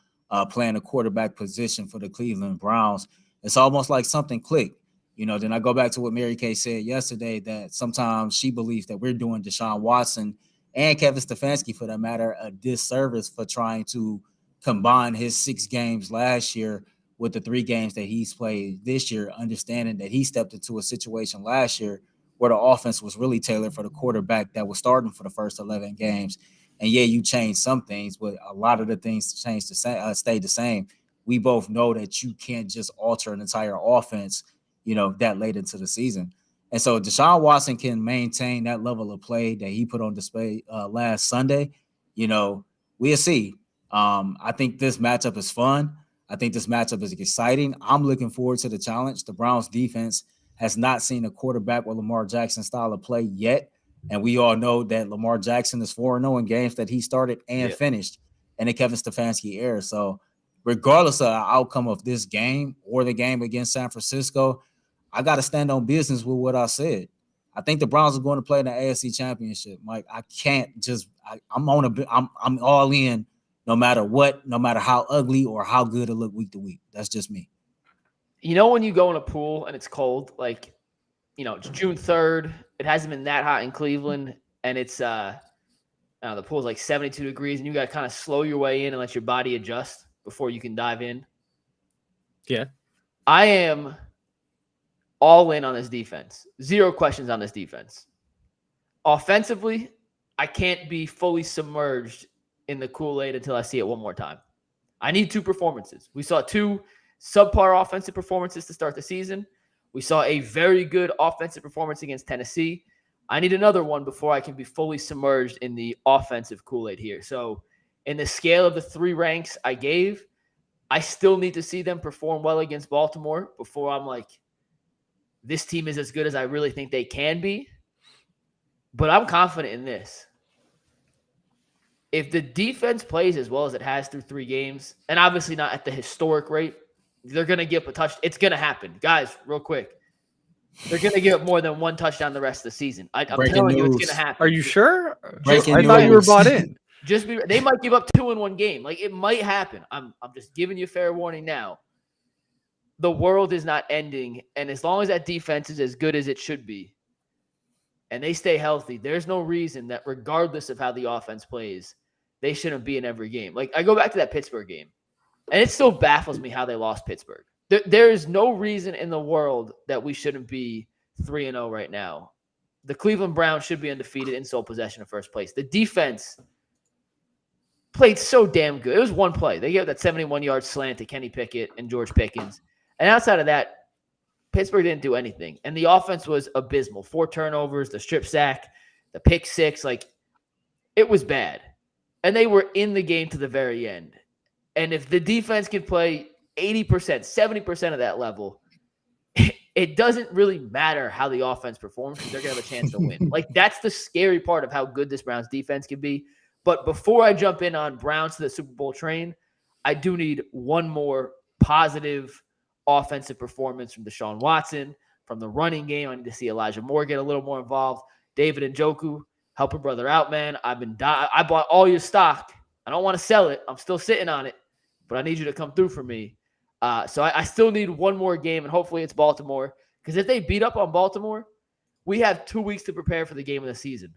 S3: playing a quarterback position for the Cleveland Browns. It's almost like something clicked. Then I go back to what Mary Kay said yesterday, that sometimes she believes that we're doing Deshaun Watson and Kevin Stefanski, for that matter, a disservice for trying to combine his 6 games last year with the 3 games that he's played this year, understanding that he stepped into a situation last year where the offense was really tailored for the quarterback that was starting for the first 11 games. And yeah, you changed some things, but a lot of the things stayed the same. We both know that you can't just alter an entire offense that late into the season. And so Deshaun Watson can maintain that level of play that he put on display last Sunday. We'll see. I think this matchup is fun. I think this matchup is exciting. I'm looking forward to the challenge. The Browns defense has not seen a quarterback with Lamar Jackson style of play yet. And we all know that Lamar Jackson is 4-0 in games that he started and finished in the Kevin Stefanski era. So regardless of the outcome of this game or the game against San Francisco, I got to stand on business with what I said. I think the Browns are going to play in the AFC Championship. Mike, I can't just I'm all in no matter what, no matter how ugly or how good it look week to week. That's just me.
S1: When you go in a pool and it's cold, it's June 3rd, it hasn't been that hot in Cleveland, and it's the pool's like 72 degrees, and you got to kind of slow your way in and let your body adjust before you can dive in.
S2: Yeah.
S1: I am all in on this defense. Zero questions on this defense. Offensively, I can't be fully submerged in the Kool-Aid until I see it one more time. I need 2 performances. We saw 2 subpar offensive performances to start the season. We saw a very good offensive performance against Tennessee. I need another one before I can be fully submerged in the offensive Kool-Aid here. So in the scale of the 3 ranks I gave, I still need to see them perform well against Baltimore before I'm like, this team is as good as I really think they can be. But I'm confident in this. If the defense plays as well as it has through 3 games, and obviously not at the historic rate, they're going to give up a touch. It's going to happen. Guys, real quick. They're going to give up more than 1 touchdown the rest of the season. I'm telling you, it's going to happen.
S2: Are you sure? I
S3: Breaking
S2: thought you were
S3: news.
S2: bought in.
S1: They might give up 2 in one game. It might happen. I'm just giving you fair warning now. The world is not ending, and as long as that defense is as good as it should be, and they stay healthy, there's no reason that regardless of how the offense plays, they shouldn't be in every game. I go back to that Pittsburgh game, and it still baffles me how they lost Pittsburgh. There is no reason in the world that we shouldn't be 3-0 right now. The Cleveland Browns should be undefeated in sole possession of first place. The defense played so damn good. It was one play. They gave that 71-yard slant to Kenny Pickett and George Pickens. And outside of that, Pittsburgh didn't do anything. And the offense was abysmal. 4 turnovers, the strip sack, the pick 6. It was bad. And they were in the game to the very end. And if the defense can play 80%, 70% of that level, it doesn't really matter how the offense performs because they're going to have a chance to win. That's the scary part of how good this Browns defense can be. But before I jump in on Browns to the Super Bowl train, I do need one more positive offensive performance from Deshaun Watson, from the running game. I need to see Elijah Moore get a little more involved. David Njoku, help a brother out, man. I bought all your stock. I don't want to sell it. I'm still sitting on it, but I need you to come through for me. So I still need one more game, and hopefully it's Baltimore. Because if they beat up on Baltimore, we have 2 weeks to prepare for the game of the season.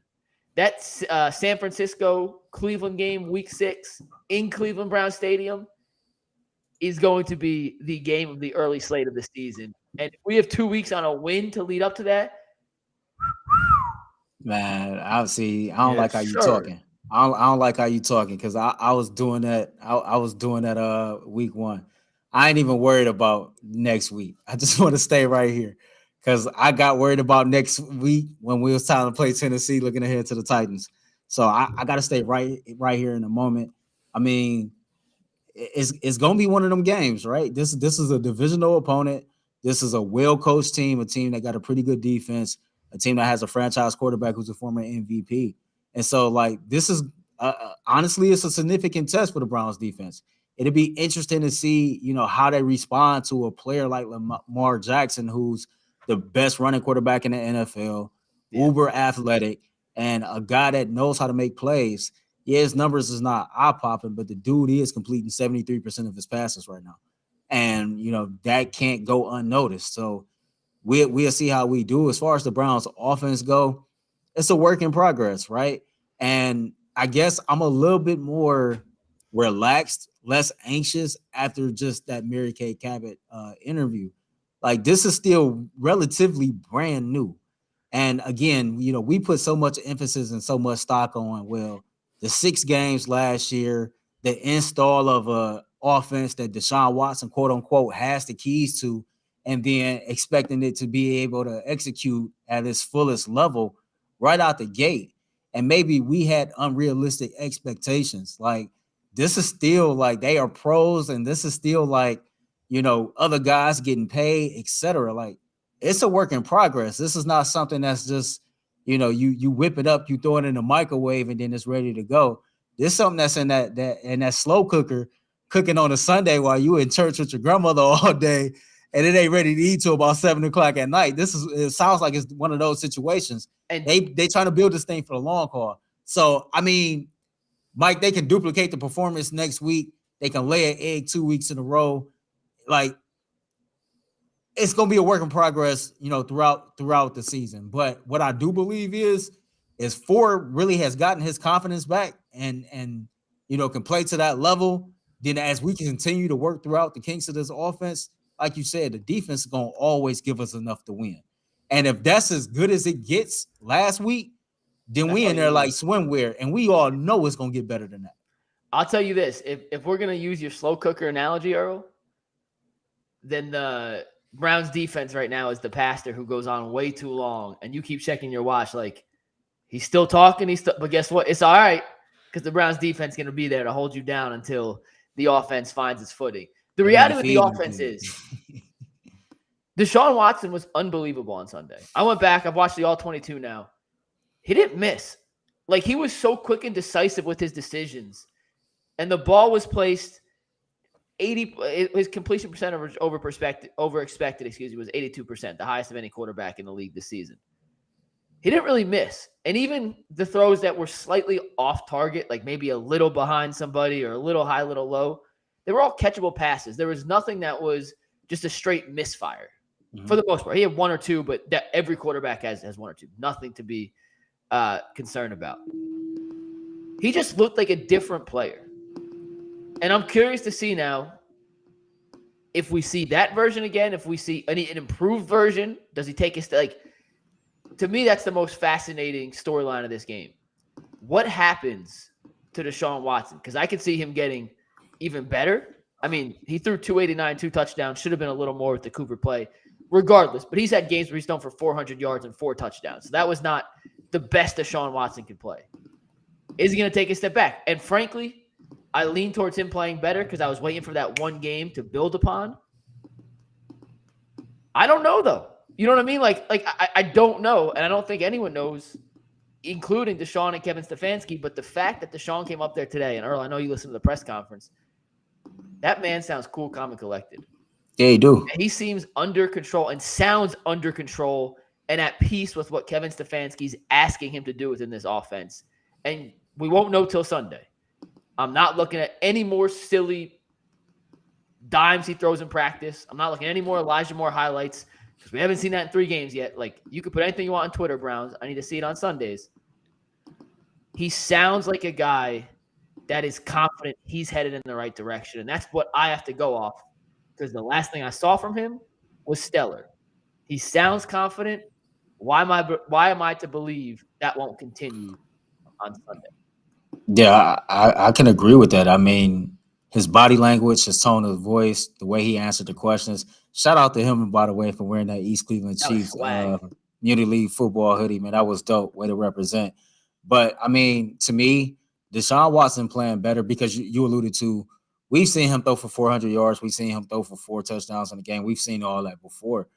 S1: That San Francisco-Cleveland game, Week 6, in Cleveland Browns Stadium, is going to be the game of the early slate of the season. And if we have 2 weeks on a win to lead up to that,
S3: man, I don't like how you talking. I don't like how you talking because I was doing that. I was doing that week 1. I ain't even worried about next week. I just want to stay right here because I got worried about next week when we was time to play Tennessee, looking ahead to the Titans. So I got to stay right here in the moment. I mean, it's going to be one of them games, right? This is a divisional opponent. This is a well-coached team, a team that got a pretty good defense, a team that has a franchise quarterback who's a former MVP. And so, this is honestly, it's a significant test for the Browns defense. It'll be interesting to see, how they respond to a player like Lamar Jackson, who's the best running quarterback in the NFL, uber athletic, and a guy that knows how to make plays. Yeah, his numbers is not eye-popping, but the dude is completing 73% of his passes right now. And, that can't go unnoticed. So we'll see how we do. As far as the Browns offense go, it's a work in progress, right? And I guess I'm a little bit more relaxed, less anxious after just that Mary Kay Cabot interview. This is still relatively brand new. And again, we put so much emphasis and so much stock on, the 6 games last year, the install of a offense that Deshaun Watson, quote unquote, has the keys to, and then expecting it to be able to execute at its fullest level right out the gate. And maybe we had unrealistic expectations. Like, this is still like they are pros, and this is still like, other guys getting paid, etc. Like, it's a work in progress. This is not something that's just, you whip it up, you throw it in the microwave, and then it's ready to go. This is something that's in that slow cooker, cooking on a Sunday while you in church with your grandmother all day, and it ain't ready to eat till about 7 o'clock at night. It sounds like it's one of those situations. And they trying to build this thing for the long haul. So, I mean, Mike, they can duplicate the performance next week. They can lay an egg 2 weeks in a row. Like, it's going to be a work in progress, throughout the season. But what I do believe is Ford really has gotten his confidence back and can play to that level. Then as we continue to work throughout the kinks of this offense, like you said, the defense is going to always give us enough to win. And if that's as good as it gets last week, then we in there like swimwear, and we all know it's going to get better than that.
S1: I'll tell you this. If we're going to use your slow cooker analogy, Earl, then the Browns defense right now is the pastor who goes on way too long, and you keep checking your watch like he's still talking. But guess what? It's all right, because the Browns defense is going to be there to hold you down until the offense finds its footing. The reality with the offense is Deshaun Watson was unbelievable on Sunday. I went back. I've watched the all 22 now. He didn't miss. Like, he was so quick and decisive with his decisions. And the ball was placed 80. His completion percentage over expected, was 82%, the highest of any quarterback in the league this season. He didn't really miss. And even the throws that were slightly off target, like maybe a little behind somebody or a little high, little low, they were all catchable passes. There was nothing that was just a straight misfire for the most part. He had one or two, but every quarterback has one or two. Nothing to be concerned about. He just looked like a different player. And I'm curious to see now if we see that version again, if we see an improved version. Does he take us to me, that's the most fascinating storyline of this game. What happens to Deshaun Watson? Because I could see him getting even better. I mean, he threw 289, 2 touchdowns. Should have been a little more with the Cooper play, regardless. But he's had games where he's thrown for 400 yards and 4 touchdowns. So that was not the best Deshaun Watson could play. Is he going to take a step back? And frankly, I lean towards him playing better because I was waiting for that one game to build upon. I don't know, though. You know what I mean? I don't know, and I don't think anyone knows, including Deshaun and Kevin Stefanski. But the fact that Deshaun came up there today, and Earl, I know you listened to the press conference, that man sounds cool, calm, and collected.
S3: Yeah, he do.
S1: And he seems under control and sounds under control and at peace with what Kevin Stefanski's asking him to do within this offense. And we won't know till Sunday. I'm not looking at any more silly dimes he throws in practice. I'm not looking at any more Elijah Moore highlights because we haven't seen that in 3 games yet. Like, you could put anything you want on Twitter, Browns. I need to see it on Sundays. He sounds like a guy that is confident he's headed in the right direction. And that's what I have to go off, because the last thing I saw from him was stellar. He sounds confident. Why am I to believe that won't continue on Sunday?
S3: Yeah, I can agree with that. I mean, his body language, his tone of voice, the way he answered the questions. Shout out to him, by the way, for wearing that East Cleveland Chiefs Unity League football hoodie, man. That was dope. Way to represent. But, I mean, to me, Deshaun Watson playing better because you alluded to, we've seen him throw for 400 yards. We've seen him throw for 4 touchdowns in the game. We've seen all that before.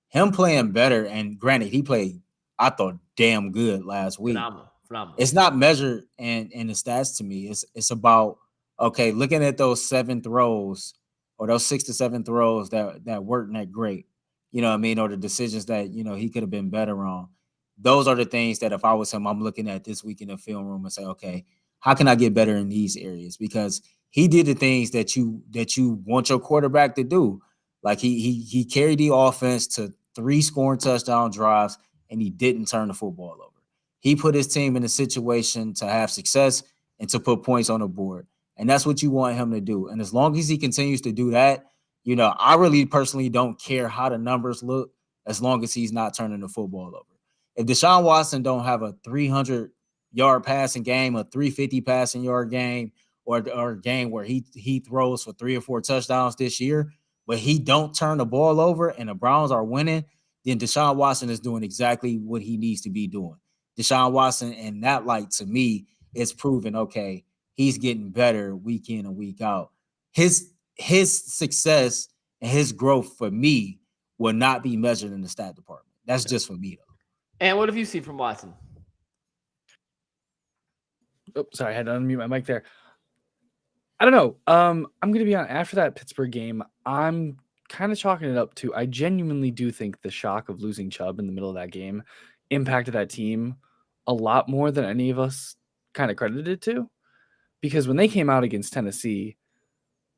S3: Him playing better, and granted, he played, I thought, damn good last week.
S1: Phenomenal.
S3: It's not measured in the stats to me. It's about, okay, looking at those 7 throws or those 6 to 7 throws that weren't that great, you know what I mean, or the decisions that, he could have been better on. Those are the things that if I was him, I'm looking at this week in the film room and say, okay, how can I get better in these areas? Because he did the things that you want your quarterback to do. Like he carried the offense to 3 scoring touchdown drives, and he didn't turn the football over. He put his team in a situation to have success and to put points on the board. And that's what you want him to do. And as long as he continues to do that, I really personally don't care how the numbers look as long as he's not turning the football over. If Deshaun Watson don't have a 300-yard passing game, a 350 passing yard game, or a game where he throws for 3 or 4 touchdowns this year, but he don't turn the ball over and the Browns are winning, then Deshaun Watson is doing exactly what he needs to be doing. Deshaun Watson, in that light, to me, is proven, okay, he's getting better week in and week out. His success and his growth for me will not be measured in the stat department. That's just for me, though.
S1: And what have you seen from Watson?
S2: Oh, sorry, I had to unmute my mic there. I don't know. I'm going to be on after that Pittsburgh game. I'm kind of chalking it up to, I genuinely do think the shock of losing Chubb in the middle of that game impacted that team a lot more than any of us kind of credited it to. Because when they came out against Tennessee,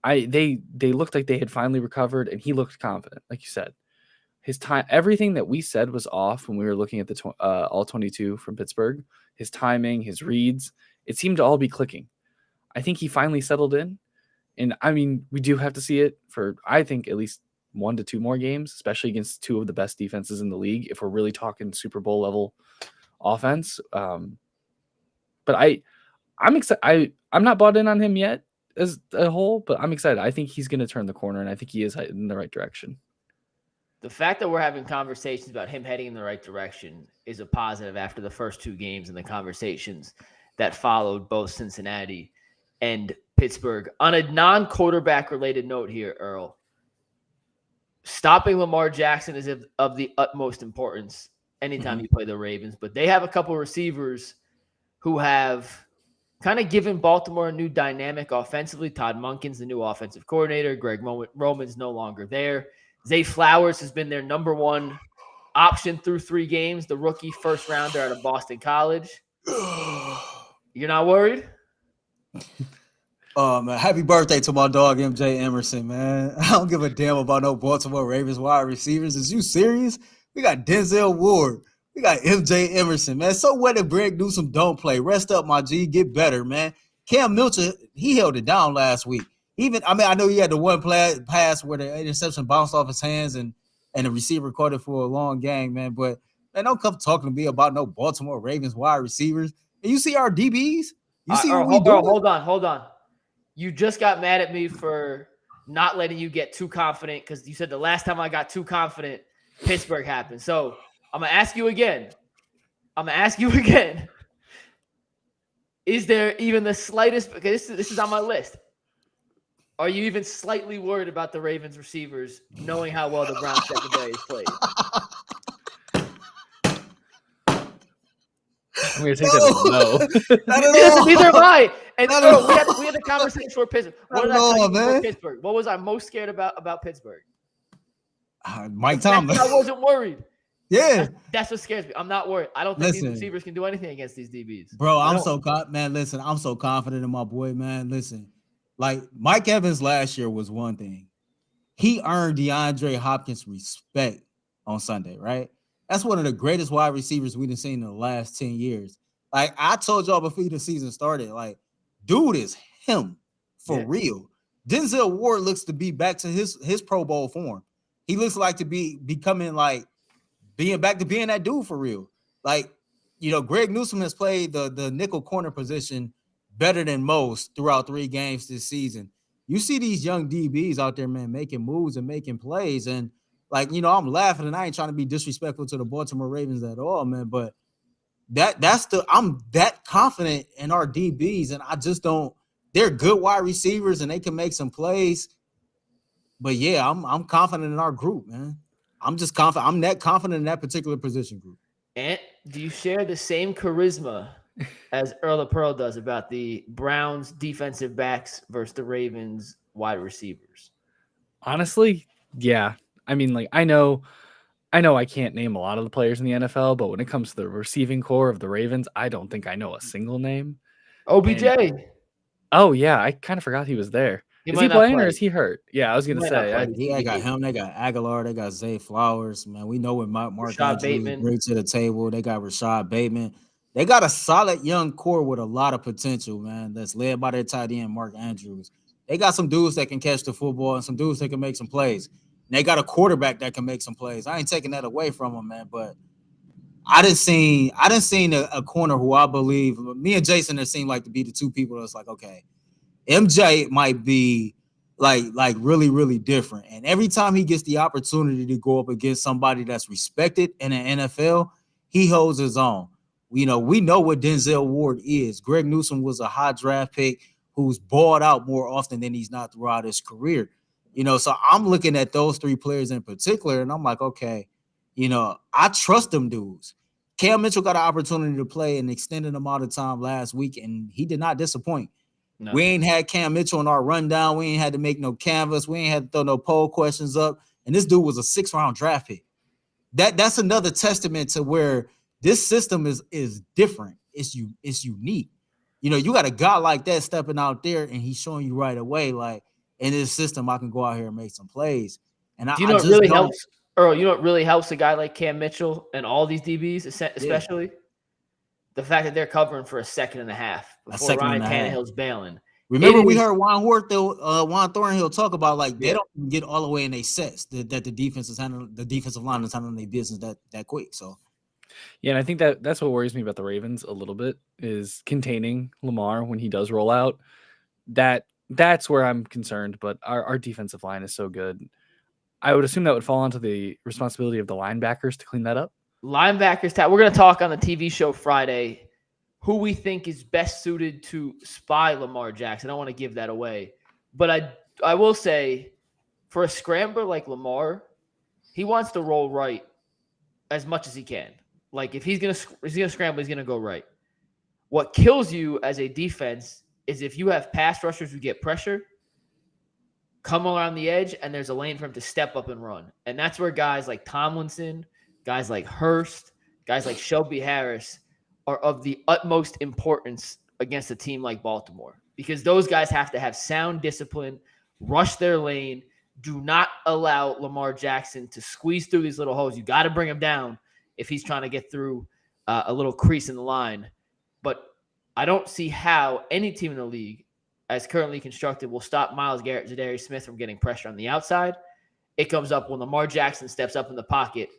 S2: they looked like they had finally recovered, and he looked confident, like you said. His time, everything that we said was off when we were looking at the all 22 from Pittsburgh. His timing, his reads, it seemed to all be clicking. I think he finally settled in. And I mean, we do have to see it for, I think, at least 1 to 2 more games, especially against 2 of the best defenses in the league, if we're really talking Super Bowl level offense. But I'm excited. I'm not bought in on him yet as a whole, but I'm excited. I think he's going to turn the corner, and I think he is heading in the right direction.
S1: The fact that we're having conversations about him heading in the right direction is a positive after the first 2 games and the conversations that followed both Cincinnati and Pittsburgh. On a non-quarterback related note here, Earl, stopping Lamar Jackson is of the utmost importance anytime you play the Ravens, but they have a couple receivers who have kind of given Baltimore a new dynamic offensively. Todd Monken's the new offensive coordinator. Greg Roman's no longer there. Zay Flowers has been their number 1 option through 3 games, the rookie first rounder out of Boston College. You're not worried?
S3: Man, happy birthday to my dog, MJ Emerson, man. I don't give a damn about no Baltimore Ravens wide receivers. Is you serious? We got Denzel Ward. We got MJ Emerson, man. So what if Greg Newsome don't play? Rest up, my G. Get better, man. Cam Milton, he held it down last week. I know he had the one pass where the interception bounced off his hands and the receiver caught it for a long game, man. But, man, don't come talking to me about no Baltimore Ravens wide receivers. And you see our DBs? You see what we do?
S1: Hold on. You just got mad at me for not letting you get too confident because you said the last time I got too confident, Pittsburgh happened. So I'm going to ask you again. Is there even the slightest – okay, this is on my list. Are you even slightly worried about the Ravens receivers knowing how well the Browns secondary is played?
S2: I'm going to take that
S3: no. Not at all.
S1: Neither am I. And we had the conversation for Pittsburgh. What did I tell you
S3: man.
S1: for Pittsburgh? What was I most scared about Pittsburgh?
S3: Mike Tomlin.
S1: I wasn't worried.
S3: Yeah.
S1: That's what scares me. I'm not worried. I don't think these receivers can do anything against these DBs.
S3: Bro, I'm so confident in my boy, man. Listen, like Mike Evans last year was one thing. He earned DeAndre Hopkins respect on Sunday, right? That's one of the greatest wide receivers we've seen in the last 10 years. Like I told y'all before the season started, like, dude is him for real. Denzel Ward looks to be back to his Pro Bowl form. He looks like to be becoming like being back to being that dude for real. Like, you know, Greg Newsome has played the nickel corner position better than most throughout 3 games this season. You see these young DBs out there, man, making moves and making plays. And like, you know, I'm laughing and I ain't trying to be disrespectful to the Baltimore Ravens at all, man. But I'm that confident in our DBs, and I just don't. They're good wide receivers and they can make some plays. But yeah, I'm confident in our group, man. I'm just confident. I'm that confident in that particular position group.
S1: And do you share the same charisma as Earl of Pearl does about the Browns defensive backs versus the Ravens wide receivers?
S2: Honestly, yeah. I mean, like I know I can't name a lot of the players in the NFL, but when it comes to the receiving core of the Ravens, I don't think I know a single name.
S1: OBJ.
S2: Oh yeah, I kind of forgot he was there. Is he playing or is he hurt? Yeah, I was gonna say.
S3: They got him. They got Aguilar. They got Zay Flowers. Man, we know what Mark Andrews brings to the table. They got Rashad Bateman. They got a solid young core with a lot of potential, man. That's led by their tight end Mark Andrews. They got some dudes that can catch the football and some dudes that can make some plays. And they got a quarterback that can make some plays. I ain't taking that away from them, man. But I didn't see a corner who I believe me and Jason have seemed like to be the two people that's like, okay, MJ might be like really, really different. And every time he gets the opportunity to go up against somebody that's respected in the NFL, he holds his own. We know what Denzel Ward is. Greg Newsome was a high draft pick who's balled out more often than he's not throughout his career. So I'm looking at those three players in particular, and I'm like, okay, I trust them dudes. Cam Mitchell got an opportunity to play an extended amount of time last week, and he did not disappoint. No. We ain't had Cam Mitchell in our rundown. We ain't had to make no canvas. We ain't had to throw no poll questions up. And this dude was a 6th-round draft pick. That's another testament to where this system is different. It's unique. You got a guy like that stepping out there, and he's showing you right away, like, in this system, I can go out here and make some plays. And
S1: do you know what really helps, Earl? You know what really helps a guy like Cam Mitchell and all these DBs, especially the fact that they're covering for a second and a half before Ryan Tannehill's bailing.
S3: Remember, we heard Juan Thornhill talk about they don't get all the way in their sets that the defensive line is handling their business that quick. So.
S2: Yeah, and I think that's what worries me about the Ravens a little bit is containing Lamar when he does roll out. That's where I'm concerned, but our defensive line is so good. I would assume that would fall onto the responsibility of the linebackers to clean that up.
S1: Linebackers, we're going to talk on the TV show Friday who we think is best suited to spy Lamar Jackson. I don't want to give that away. But I will say, for a scrambler like Lamar, he wants to roll right as much as he can. Like, if he's gonna scramble, he's going to go right. What kills you as a defense is if you have pass rushers who get pressure, come around the edge, and there's a lane for him to step up and run. And that's where guys like Tomlinson, guys like Hurst, guys like Shelby Harris are of the utmost importance against a team like Baltimore, because those guys have to have sound discipline, rush their lane, do not allow Lamar Jackson to squeeze through these little holes. You got to bring him down if he's trying to get through a little crease in the line. But I don't see how any team in the league, as currently constructed, will stop Myles Garrett, Zadarius Smith from getting pressure on the outside. It comes up when Lamar Jackson steps up in the pocket.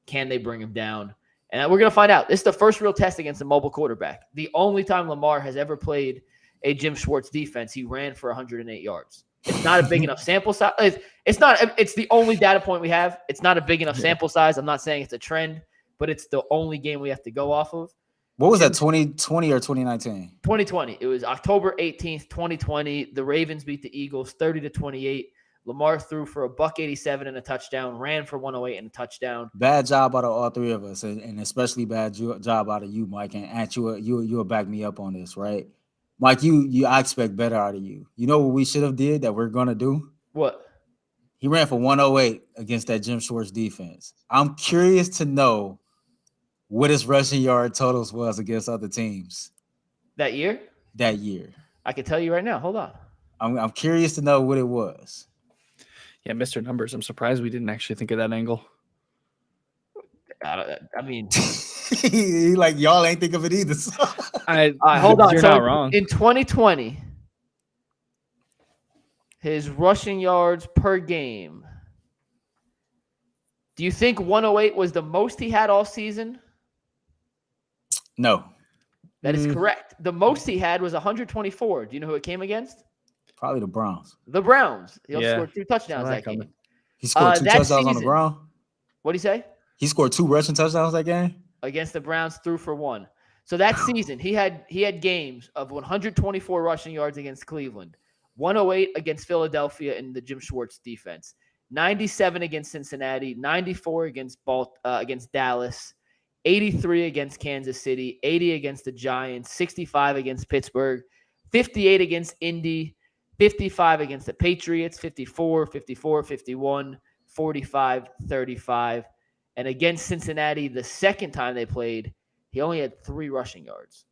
S1: Can they bring him down? And we're going to find out. This is the first real test against a mobile quarterback. The only time Lamar has ever played a Jim Schwartz defense, he ran for 108 yards. It's not a big enough sample size. It's the only data point we have. It's not a big enough sample size. I'm not saying it's a trend, but it's the only game we have to go off of.
S3: What was that, 2020 or 2019?
S1: 2020. It was October 18th, 2020. The Ravens beat the Eagles 30-28. Lamar threw for $187 and a touchdown, ran for 108 and a touchdown.
S3: Bad job out of all three of us, and especially bad job out of you, Mike. And Ant, you'll back me up on this, right? Mike, I expect better out of you. You know what we should have did that we're gonna do?
S1: What?
S3: He ran for 108 against that Jim Schwartz defense. I'm curious to know what his rushing yard totals was against other teams.
S1: That year?
S3: That year.
S1: I can tell you right now. Hold on. I'm
S3: curious to know what it was.
S2: Yeah, Mr. Numbers. I'm surprised we didn't actually think of that angle.
S1: I mean,
S3: like y'all ain't think of it either. So.
S1: Hold on.
S2: You're not wrong.
S1: In 2020, his rushing yards per game. Do you think 108 was the most he had all season?
S3: No.
S1: That is correct. The most he had was 124. Do you know who it came against?
S3: Probably the Browns.
S1: The Browns. He also scored 2 touchdowns that game.
S3: He scored 2 touchdowns on the Browns?
S1: What do you say?
S3: He scored 2 rushing touchdowns that game?
S1: Against the Browns, threw for 1. So that season, he had games of 124 rushing yards against Cleveland, 108 against Philadelphia in the Jim Schwartz defense, 97 against Cincinnati, 94 against Dallas, 83 against Kansas City, 80 against the Giants, 65 against Pittsburgh, 58 against Indy, 55 against the Patriots, 54, 54, 51, 45, 35. And against Cincinnati, the second time they played, he only had 3 rushing yards.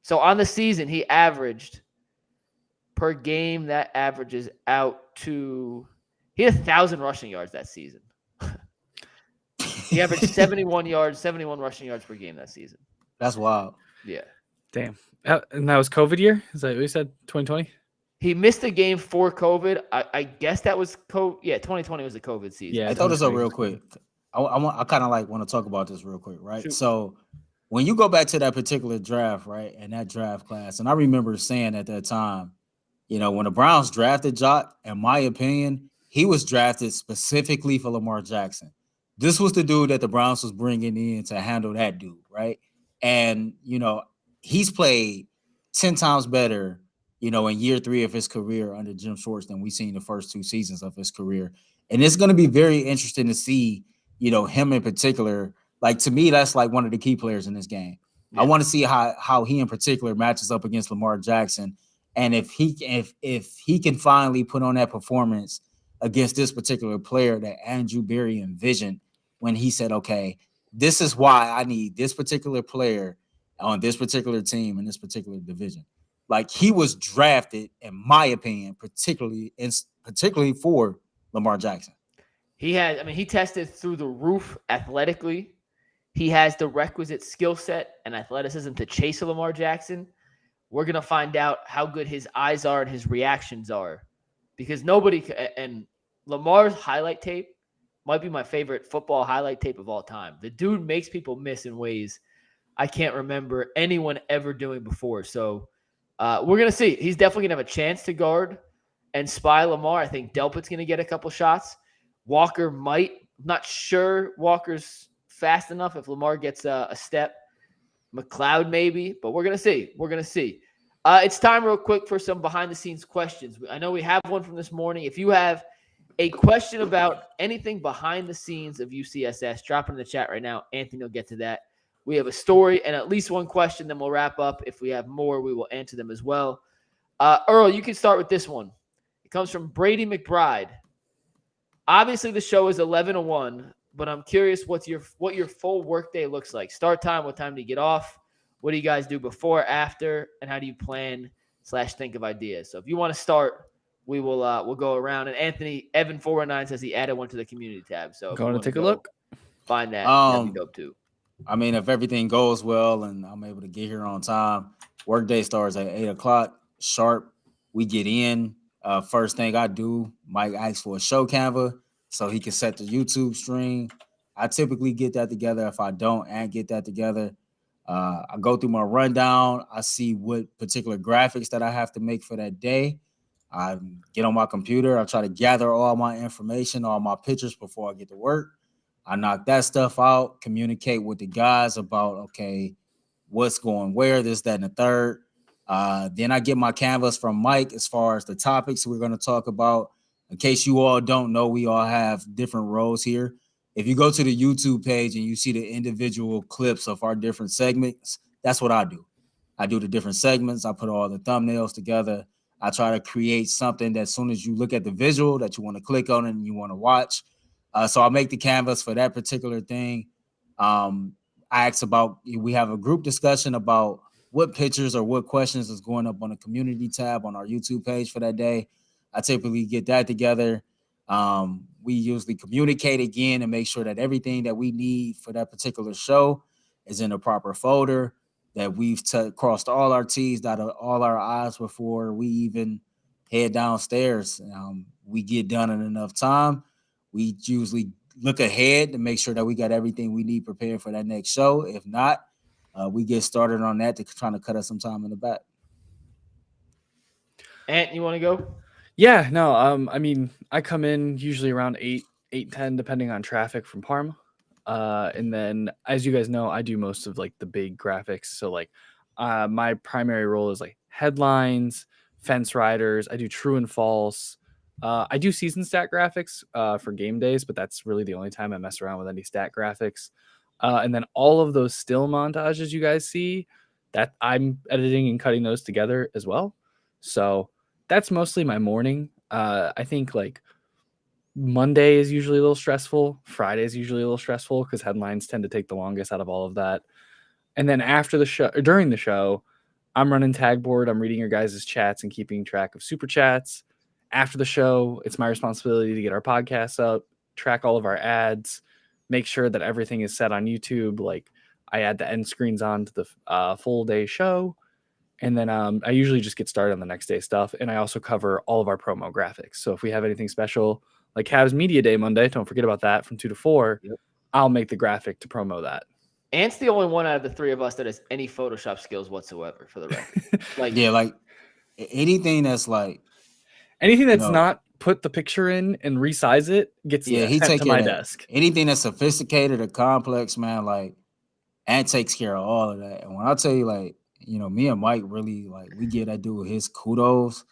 S1: So on the season, he averaged per game, that averages out to – he had 1,000 rushing yards that season. He averaged 71 rushing yards per game that season.
S3: That's wild.
S1: Yeah.
S2: Damn. And that was COVID year? Is that what you said, 2020?
S1: He missed a game for COVID. I guess that was COVID. Yeah, 2020 was the COVID season.
S3: Yeah, I throw this up real quick. I kind of want to talk about this real quick, right? Shoot. So when you go back to that particular draft, right, and that draft class, and I remember saying at that time, when the Browns drafted Jock, in my opinion, he was drafted specifically for Lamar Jackson. This was the dude that the Browns was bringing in to handle that dude, right? And, he's played 10 times better, in year 3 of his career under Jim Schwartz than we've seen the first 2 seasons of his career. And it's going to be very interesting to see, him in particular. Like, to me, that's like one of the key players in this game. Yeah. I want to see how he in particular matches up against Lamar Jackson. And if he can finally put on that performance against this particular player that Andrew Berry envisioned when he said, okay, this is why I need this particular player on this particular team in this particular division. Like, he was drafted, in my opinion, particularly for Lamar Jackson.
S1: He tested through the roof athletically. He has the requisite skill set and athleticism to chase a Lamar Jackson. We're going to find out how good his eyes are and his reactions are, because and Lamar's highlight tape might be my favorite football highlight tape of all time. The dude makes people miss in ways I can't remember anyone ever doing before. So we're going to see. He's definitely going to have a chance to guard and spy Lamar. I think Delpit's going to get a couple shots. Walker might. I'm not sure Walker's fast enough if Lamar gets a step. McLeod maybe, but we're going to see. We're going to see. It's time real quick for some behind-the-scenes questions. I know we have one from this morning. If you have a question about anything behind the scenes of UCSS, drop it in the chat right now. Anthony will get to that. We have a story and at least one question, then we'll wrap up. If we have more, we will answer them as well. Earl, you can start with this one. It comes from Brady McBride. Obviously, the show is 11-1, but I'm curious what your full workday looks like. Start time, what time do you get off? What do you guys do before, after, and how do you plan / think of ideas? So if you want to start, we'll go around. And Anthony, Evan419 says he added one to the community tab. So
S2: going to take a look.
S1: Find that. That'd be dope too.
S3: I mean, if everything goes well and I'm able to get here on time, workday starts at 8:00 sharp. We get in. First thing I do, Mike asks for a show Canva so he can set the YouTube stream. I typically get that together. If I don't and get that together, I go through my rundown. I see what particular graphics that I have to make for that day. I get on my computer. I try to gather all my information, all my pictures before I get to work. I knock that stuff out, communicate with the guys about, okay, what's going where, this, that, and the third. Then I get my canvas from Mike as far as the topics we're going to talk about. In case you all don't know, we all have different roles here. If you go to the YouTube page and you see the individual clips of our different segments, that's what I do. I do the different segments. I put all the thumbnails together. I try to create something that as soon as you look at the visual that you want to click on and you want to watch. So I make the canvas for that particular thing. We have a group discussion about what pictures or what questions is going up on the community tab on our YouTube page for that day. I typically get that together. We usually communicate again and make sure that everything that we need for that particular show is in the proper folder, that we've crossed all our T's, dotted all our I's before we even head downstairs. We get done in enough time. We usually look ahead to make sure that we got everything we need prepared for that next show. If not, we get started on that to trying to cut us some time in the back.
S1: Ant, you want to go?
S2: Yeah, no. I come in usually around 8:10, depending on traffic from Parma. And then, as you guys know, I do most of like the big graphics. So like, my primary role is like headlines, fence riders. I do true and false. I do season stat graphics for game days, but that's really the only time I mess around with any stat graphics. And then all of those still montages you guys see, that I'm editing and cutting those together as well. So that's mostly my morning. I think like Monday is usually a little stressful. Friday is usually a little stressful because headlines tend to take the longest out of all of that. And then after the show, or during the show, I'm running tag board. I'm reading your guys' chats and keeping track of super chats. After the show, it's my responsibility to get our podcasts up, track all of our ads, make sure that everything is set on YouTube. Like I add the end screens on to the full day show. And then I usually just get started on the next day stuff. And I also cover all of our promo graphics. So if we have anything special, like Cavs Media Day Monday, don't forget about that from 2 to 4. Yep. I'll make the graphic to promo that.
S1: Ant's the only one out of the three of us that has any Photoshop skills whatsoever, for the record.
S3: anything that's like
S2: anything that's not put the picture in and resize it gets
S3: he
S2: sent
S3: take
S2: to my
S3: care of
S2: desk.
S3: anything that's sophisticated or complex, man, like, and takes care of all of that. And when I tell you, like, me and Mike really, like, we give that dude his kudos.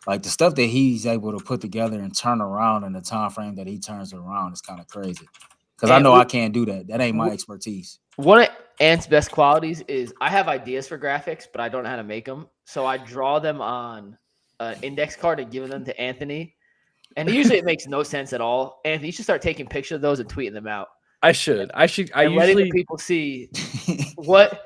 S3: Like, the stuff that he's able to put together and turn around in the time frame that he turns it around is kind of crazy. Because I know I can't do that. That ain't my expertise.
S1: One of Ant's best qualities is I have ideas for graphics, but I don't know how to make them. So I draw them on an index card and give them to Anthony. And usually it makes no sense at all. Anthony, you should start taking pictures of those and tweeting them out.
S2: I should. I
S1: usually letting the people see what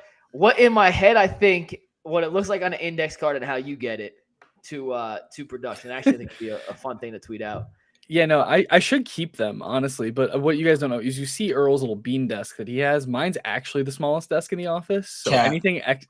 S1: in my head I think what it looks like on an index card and how you get it to production. Actually, I think it'd be a fun thing to tweet out.
S2: Yeah, no, I should keep them, honestly. But what you guys don't know is you see Earl's little bean desk that he has. Mine's actually the smallest desk in the office. So anything it's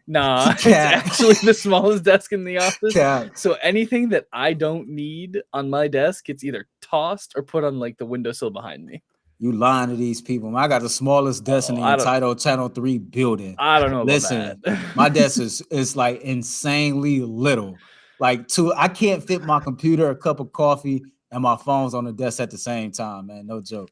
S2: actually the smallest desk in the office. So anything that I don't need on my desk, it's either tossed or put on like the windowsill behind me.
S3: You lying to these people. I got the smallest desk in the entire Channel 3 building.
S2: I don't know about
S3: Listen,
S2: that.
S3: My desk is like insanely little. Like, I can't fit my computer, a cup of coffee, and my phone's on the desk at the same time, man. No joke.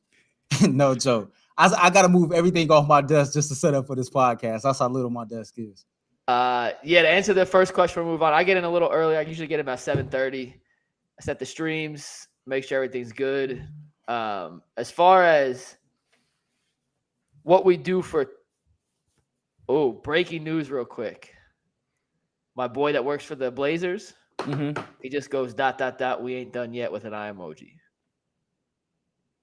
S3: No joke. I got to move everything off my desk just to set up for this podcast. That's how little my desk is.
S1: To answer the first question, we'll move on. I get in a little early. I usually get in about 7:30. I set the streams, make sure everything's good. As far as what we do for breaking news real quick. My boy that works for the Blazers, he just goes ... We ain't done yet with an eye emoji.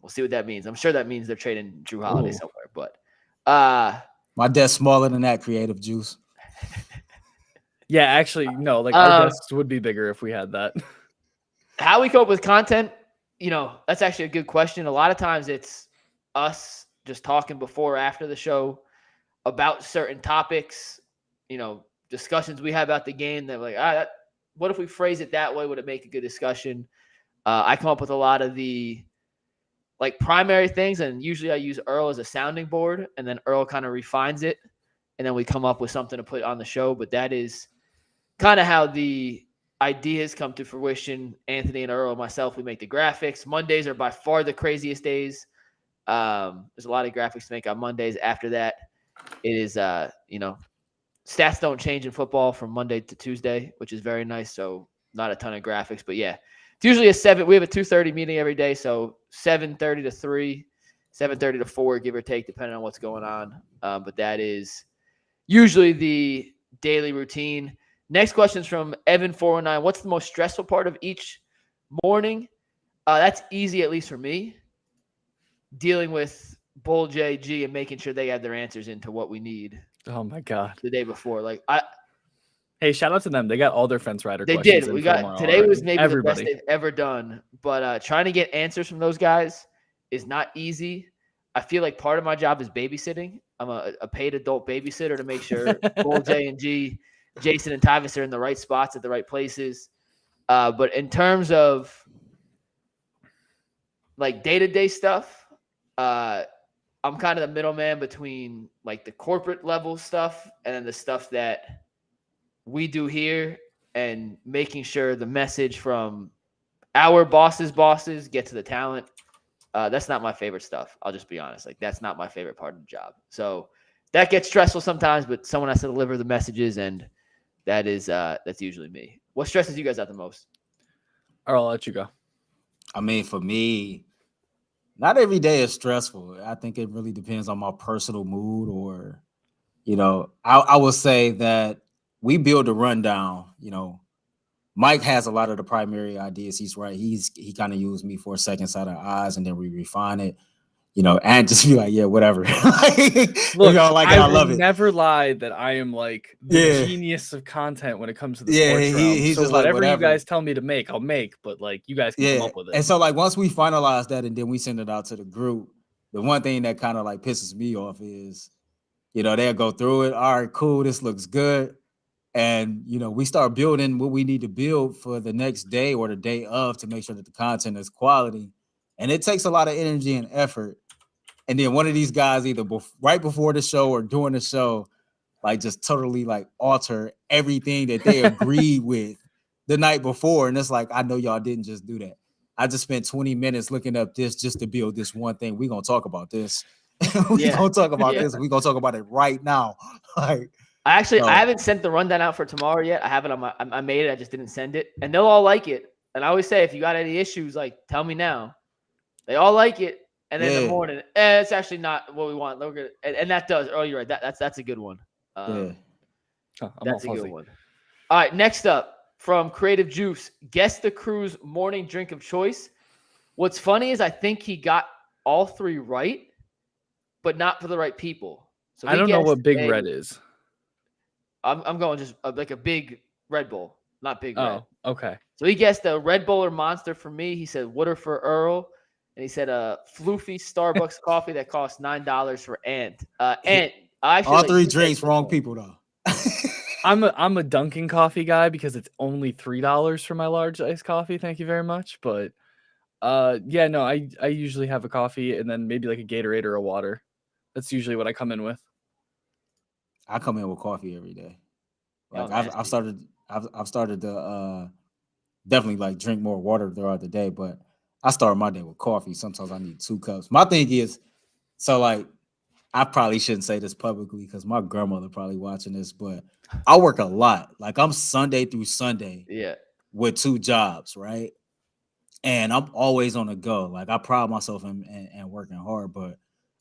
S1: We'll see what that means. I'm sure that means they're trading Jrue Holiday somewhere, but
S3: my desk smaller than that, Creative Juice.
S2: Yeah, actually, no, like our desks would be bigger if we had that.
S1: How we cope with content, that's actually a good question. A lot of times it's us just talking before or after the show about certain topics, discussions we have about the game that like, what if we phrase it that way? Would it make a good discussion? I come up with a lot of the like primary things, and usually I use Earl as a sounding board, and then Earl kind of refines it, and then we come up with something to put on the show. But that is kind of how the ideas come to fruition. Anthony and Earl and myself, we make the graphics. Mondays are by far the craziest days. There's a lot of graphics to make on Mondays. After that, it is, stats don't change in football from Monday to Tuesday, which is very nice. So not a ton of graphics, but yeah, it's usually we have a 2:30 meeting every day. So 7:30 to 3, 7:30 to 4, give or take, depending on what's going on. But that is usually the daily routine. Next question is from Evan419. What's the most stressful part of each morning? That's easy, at least for me. Dealing with Bull JG and making sure they have their answers into what we need.
S2: Oh my God.
S1: The day before.
S2: Hey, shout out to them. They got all their fence rider
S1: questions. They did. Today was maybe the best they've ever done. But trying to get answers from those guys is not easy. I feel like part of my job is babysitting. I'm a paid adult babysitter to make sure Bull J and G, Jason and Tyvis are in the right spots at the right places. But in terms of like day-to-day stuff, I'm kind of the middleman between like the corporate level stuff and then the stuff that we do here, and making sure the message from our bosses get to the talent. That's not my favorite stuff. I'll just be honest. Like, that's not my favorite part of the job. So that gets stressful sometimes, but someone has to deliver the messages, and that's usually me. What stresses you guys out the most?
S2: I'll let you go.
S3: I mean, for me, not every day is stressful. I think it really depends on my personal mood, or, I will say that we build a rundown. Mike has a lot of the primary ideas. He's right. He kind of used me for a second set of eyes, and then we refine it. And just be like, yeah, whatever.
S2: Look, I
S3: love it.
S2: Never lie that I am like the genius of content when it comes to the sports realm.
S3: He's
S2: so
S3: just
S2: whatever
S3: like,
S2: you guys tell me to make, I'll make. But like, you guys can come up with it.
S3: And so like once we finalize that and then we send it out to the group, the one thing that kind of like pisses me off is, they'll go through it. All right, cool. This looks good. And, we start building what we need to build for the next day or the day of to make sure that the content is quality. And it takes a lot of energy and effort. And then one of these guys, either right before the show or during the show, like just totally like alter everything that they agreed with the night before. And it's like, I know y'all didn't just do that. I just spent 20 minutes looking up this just to build this one thing. We're going to talk about this. We're going to talk about this. We're going to talk about it right now. Like,
S1: I haven't sent the rundown out for tomorrow yet. I have it on I made it. I just didn't send it. And they'll all like it. And I always say, if you got any issues, like, tell me now. They all like it. And then in the morning, it's actually not what we want. And that does. Oh, you're right. That's a good one. That's a good one. All right, next up from Creative Juice, guess the crew's morning drink of choice. What's funny is I think he got all three right, but not for the right people. So
S2: I don't know what Big Red is.
S1: I'm going just like a big Red Bull, not Big Red.
S2: Oh, okay.
S1: So he guessed the Red Bull or Monster for me. He said water for Earl. And he said a floofy Starbucks coffee that costs $9 for Ant. Ant,
S3: all three drinks, wrong people though.
S2: I'm a Dunkin' coffee guy because it's only $3 for my large iced coffee. Thank you very much. But I usually have a coffee and then maybe like a Gatorade or a water. That's usually what I come in with.
S3: I come in with coffee every day. Like I've started to definitely like drink more water throughout the day, but I start my day with coffee. Sometimes I need 2 cups. My thing is, so like, I probably shouldn't say this publicly because my grandmother probably watching this, but I work a lot. Like I'm Sunday through Sunday with 2 jobs, right? And I'm always on the go. Like I pride myself in working hard, but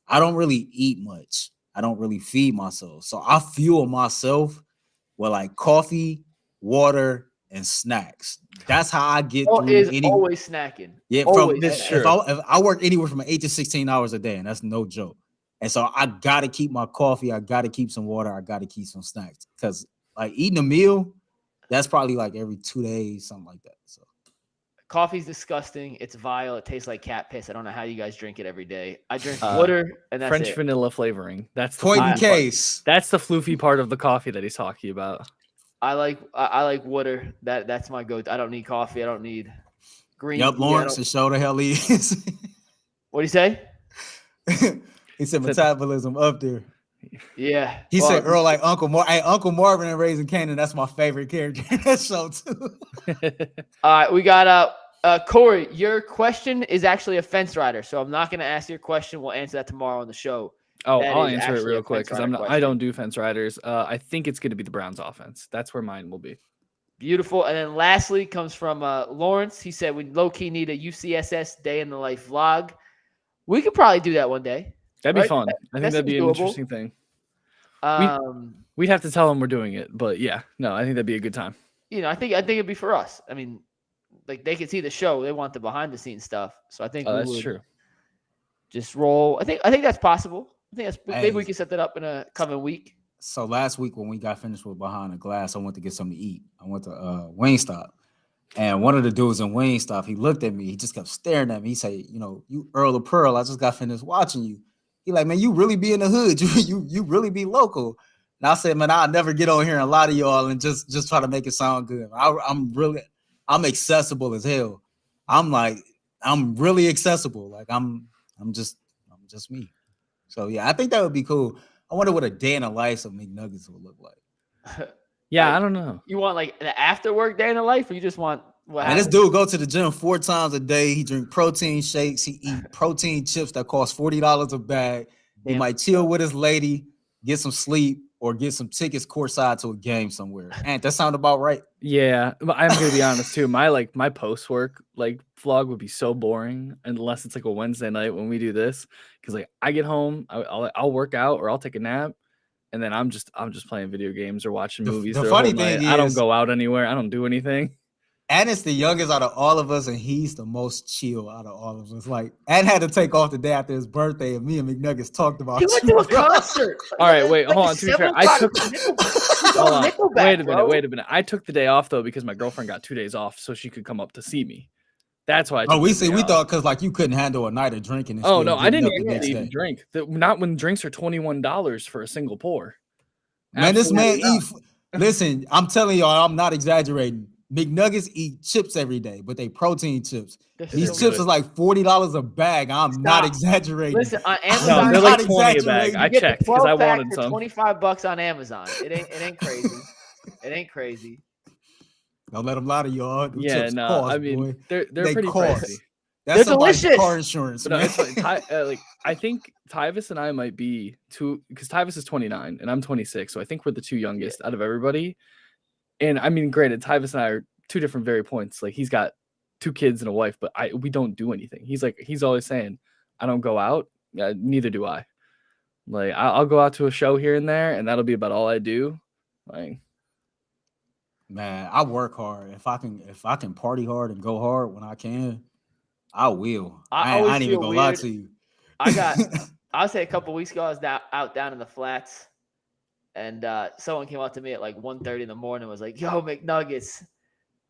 S3: I don't really eat much. I don't really feed myself. So I fuel myself with like coffee, water, and snacks. That's how I get through
S1: always snacking.
S3: Yeah, if I work anywhere from 8 to 16 hours a day, and that's no joke. And so I gotta keep my coffee, I gotta keep some water, I gotta keep some snacks. Because like eating a meal, that's probably like every 2 days, something like that. So
S1: coffee's disgusting. It's vile. It tastes like cat piss. I don't know how you guys drink it every day. I drink water and that's
S2: French
S1: it.
S2: vanilla flavoring. That's the
S3: point in case.
S2: That's the floofy part of the coffee that he's talking about.
S1: I like water. That's my go-to. I don't need coffee. I don't need green.
S3: Yep, Lawrence, and show the hell he is.
S1: What do you say?
S3: He said metabolism up there.
S1: Yeah.
S3: He said Earl like Uncle Marvin. Hey, Uncle Marvin and Raising Kanan, that's my favorite character in that show too.
S1: All right, we got Corey, your question is actually a fence rider. So I'm not gonna ask your question. We'll answer that tomorrow on the show.
S2: Oh, I'll answer it real quick because I don't do fence riders. I think it's going to be the Browns offense. That's where mine will be.
S1: Beautiful. And then lastly comes from Lawrence. He said we low-key need a UCSS day in the life vlog. We could probably do that one day.
S2: That'd be fun. I think that'd be an interesting thing. We'd have to tell them we're doing it, but I think that'd be a good time. I think it'd be for us. I mean, like they could see the show. They want the behind-the-scenes stuff. So I think that's true.
S1: Just roll. I think that's possible. Maybe we can set that up in a coming week.
S3: So last week when we got finished with Behind the Glass, I went to get something to eat. I went to Wingstop. And one of the dudes in Wingstop, he looked at me. He just kept staring at me. He said, you Earl of Pearl, I just got finished watching you. He like, man, you really be in the hood. You really be local. And I said, man, I'll never get on here and lie to y'all and just try to make it sound good. I'm accessible as hell. I'm really accessible. Like I'm just me. So I think that would be cool. I wonder what a day in the life of McNuggets would look like.
S2: I don't know.
S1: You want like the after work day in the life, or you just want what?
S3: And this dude go to the gym 4 times a day. He drink protein shakes. He eat protein chips that cost $40 a bag. He might chill with his lady, get some sleep, or get some tickets courtside to a game somewhere. And that sound about right.
S2: Yeah, but I'm gonna be honest too. My post work vlog would be so boring unless it's like a Wednesday night when we do this. Because I get home, I'll work out or I'll take a nap, and then I'm just playing video games or watching movies.
S3: The funny thing is,
S2: I don't go out anywhere. I don't do anything.
S3: And it's the youngest out of all of us, and he's the most chill out of all of us. Like, and had to take off the day after his birthday, and me and McNuggets talked about.
S1: He went to a concert.
S2: All right, wait, hold on. To be fair, I took. Hold on. Wait a minute. I took the day off though because my girlfriend got 2 days off, so she could come up to see me. That's why.
S3: We thought because you couldn't handle a night of drinking.
S2: Oh no, I didn't even drink. Not when drinks are $21 for a single pour.
S3: Man, this man eat. Listen, I'm telling y'all, I'm not exaggerating. McNuggets eat chips every day, but they protein chips. These
S1: so
S3: chips
S1: good.
S3: is like $40 a bag. I'm not exaggerating.
S1: Listen, on
S2: No,
S1: Amazon,
S2: they're
S3: not
S2: like 20 a bag.
S3: exaggerating.
S2: I
S1: you get
S2: checked
S1: the
S2: because I
S1: 12 pack
S2: wanted
S1: for
S2: some.
S1: $25 on Amazon. It ain't crazy. It ain't crazy.
S3: Don't let them lie to y'all. Them
S2: Yeah,
S3: chips
S2: no,
S3: cost,
S2: I mean
S3: boy.
S2: they're
S3: They
S2: pretty
S3: cost.
S2: pricey.
S3: That's
S1: They're
S3: somebody's
S1: delicious.
S3: car insurance,
S2: But no,
S3: man.
S2: it's like I think Tyvis and I might be two, because Tyvis is 29 and I'm 26, so I think we're the two youngest out of everybody. And I mean, granted, Tyvis and I are two different very points. Like he's got 2 kids and a wife, but we don't do anything. He's always saying, I don't go out. Neither do I. Like I'll go out to a show here and there, and that'll be about all I do. Like,
S3: Man, I work hard. If I can party hard and go hard when I can, I will. I ain't even gonna lie to you.
S1: I'll say a couple weeks ago, I was out down in the flats, and someone came up to me at like 1:30 in the morning and was like, "Yo, McNuggets,"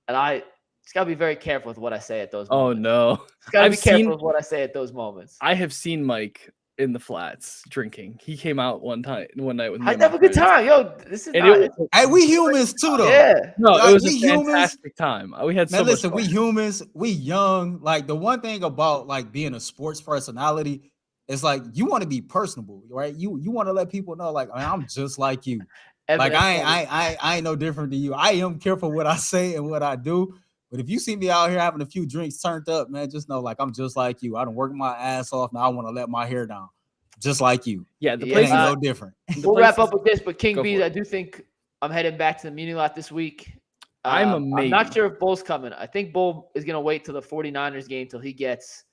S1: and I just gotta be very careful with what I say at those moments.
S2: oh no,
S1: Just gotta be careful with what I say at those moments.
S2: I have seen Mike in the flats drinking. He came out one night with me.
S1: I
S2: and my
S1: have a good
S2: friends.
S1: time, yo. This is
S2: And
S1: not,
S2: it was,
S3: Hey, we humans too, though.
S1: yeah.
S2: no,
S3: Like,
S2: it was
S3: we
S2: a
S3: humans-
S2: fantastic time. We had so
S3: Man, listen,
S2: much
S3: we
S2: fun.
S3: humans, we young. Like the one thing about like being a sports personality is like you want to be personable, right? You want to let people know, like, man, I'm just like you. Like I ain't no different than you. I am careful what I say and what I do. But if you see me out here having a few drinks turned up, man, just know like I'm just like you. I done worked my ass off. Now I want to let my hair down, just like you.
S2: Yeah, the
S1: Yeah,
S2: place
S3: It ain't
S2: is
S3: no different.
S1: We'll wrap up with this, but King
S2: Go
S1: Bees,
S2: for it.
S1: I do think I'm heading back to the Muni lot this week.
S2: I'm a
S1: I'm
S2: maybe.
S1: not sure if Bull's coming. I think Bull is going to wait till the 49ers game till he gets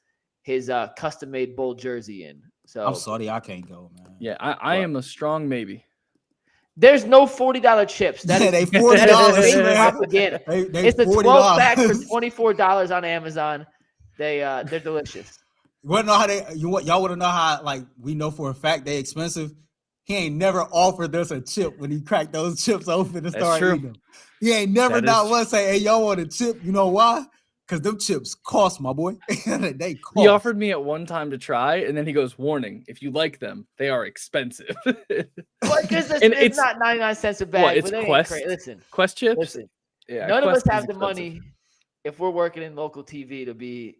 S1: his custom-made Bull jersey in. So
S3: I'm sorry, I can't go, man.
S2: Yeah, I am a strong maybe.
S1: there's no $40 chips. That is
S3: they $40,
S1: fake
S3: man.
S1: propaganda.
S3: They
S1: It's a
S3: $40.
S1: 12 pack for $24 on Amazon. They're delicious.
S3: You want to know how y'all want to know how like we know for a fact they expensive? He ain't never offered us a chip when he cracked those chips open and
S2: That's
S3: started
S2: true.
S3: eating them. He ain't never
S2: That
S3: not
S2: is
S3: once say, "Hey, y'all want a chip?" You know why? Because them chips cost, my boy. They cost.
S2: He offered me at one time to try, and then he goes, "Warning: if you like them, they are expensive."
S1: Like,
S2: And
S1: it's not 99 cents a bag.
S2: What, it's
S1: but they ain't
S2: Quest?
S1: Listen,
S2: Quest chips.
S1: listen.
S2: Yeah,
S1: None of us
S2: Quest is
S1: have the
S2: expensive.
S1: money if we're working in local TV to be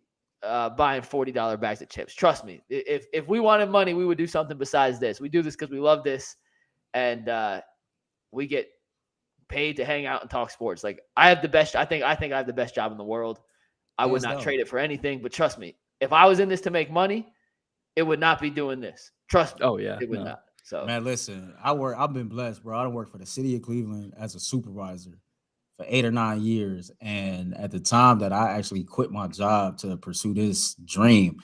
S1: buying $40 bags of chips. Trust me. If we wanted money, we would do something besides this. We do this because we love this, and we get paid to hang out and talk sports. Like I have the best. I think I have the best job in the world. I would not trade it for anything. But trust me, if I was in this to make money, it would not be doing this. Trust me.
S2: Oh yeah,
S1: it would not. So
S3: Man, listen, I've been blessed, bro. I done worked for the city of Cleveland as a supervisor for 8 or 9 years. And at the time that I actually quit my job to pursue this dream,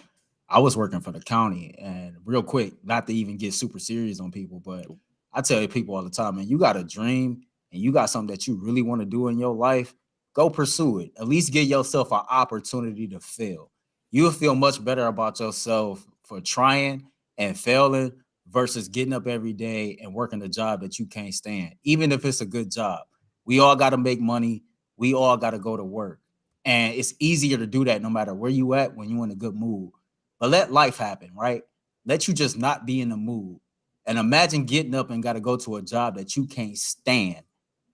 S3: I was working for the county. And real quick, not to even get super serious on people, but I tell people all the time, man, you got a dream and you got something that you really want to do in your life, go pursue it. At least give yourself an opportunity to fail. You'll feel much better about yourself for trying and failing versus getting up every day and working a job that you can't stand, even if it's a good job. We all got to make money. We all got to go to work. And it's easier to do that no matter where you at when you're in a good mood. But let life happen, right? Let you just not be in the mood. And imagine getting up and got to go to a job that you can't stand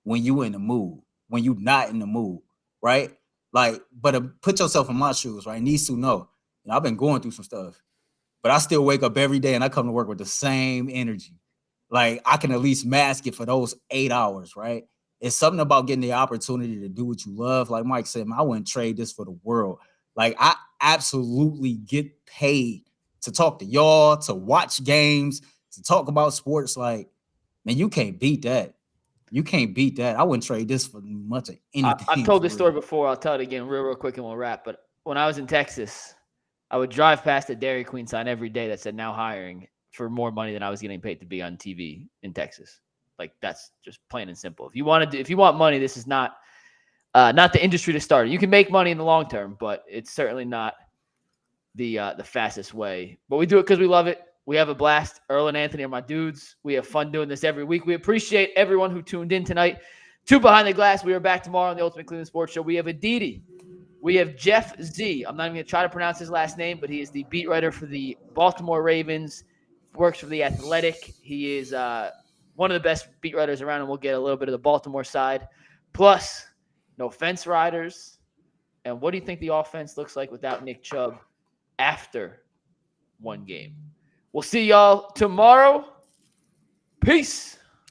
S3: when you in the mood, when you not in the mood, right? Like, but put yourself in my shoes, right? Needs to know. You know, I've been going through some stuff, but I still wake up every day and I come to work with the same energy. Like I can at least mask it for those 8 hours, right? It's something about getting the opportunity to do what you love. Like Mike said, man, I wouldn't trade this for the world. Like I absolutely get paid to talk to y'all, to watch games, to talk about sports. Like, man, you can't beat that. You can't beat that. I wouldn't trade this for much of anything.
S1: I've told this story before. I'll tell it again real quick and we'll wrap. But when I was in Texas, I would drive past a Dairy Queen sign every day that said now hiring for more money than I was getting paid to be on TV in Texas. Like that's just plain and simple. If you want money, this is not the industry to start. You can make money in the long term, but it's certainly not the fastest way. But we do it because we love it. We have a blast. Earl and Anthony are my dudes. We have fun doing this every week. We appreciate everyone who tuned in tonight. To Behind the Glass. We are back tomorrow on the Ultimate Cleveland Sports Show. We have Aditi. We have Jeff Z. I'm not even going to try to pronounce his last name, but he is the beat writer for the Baltimore Ravens, works for The Athletic. He is one of the best beat writers around, and we'll get a little bit of the Baltimore side. Plus, no fence riders. And what do you think the offense looks like without Nick Chubb after one game? We'll see y'all tomorrow. Peace.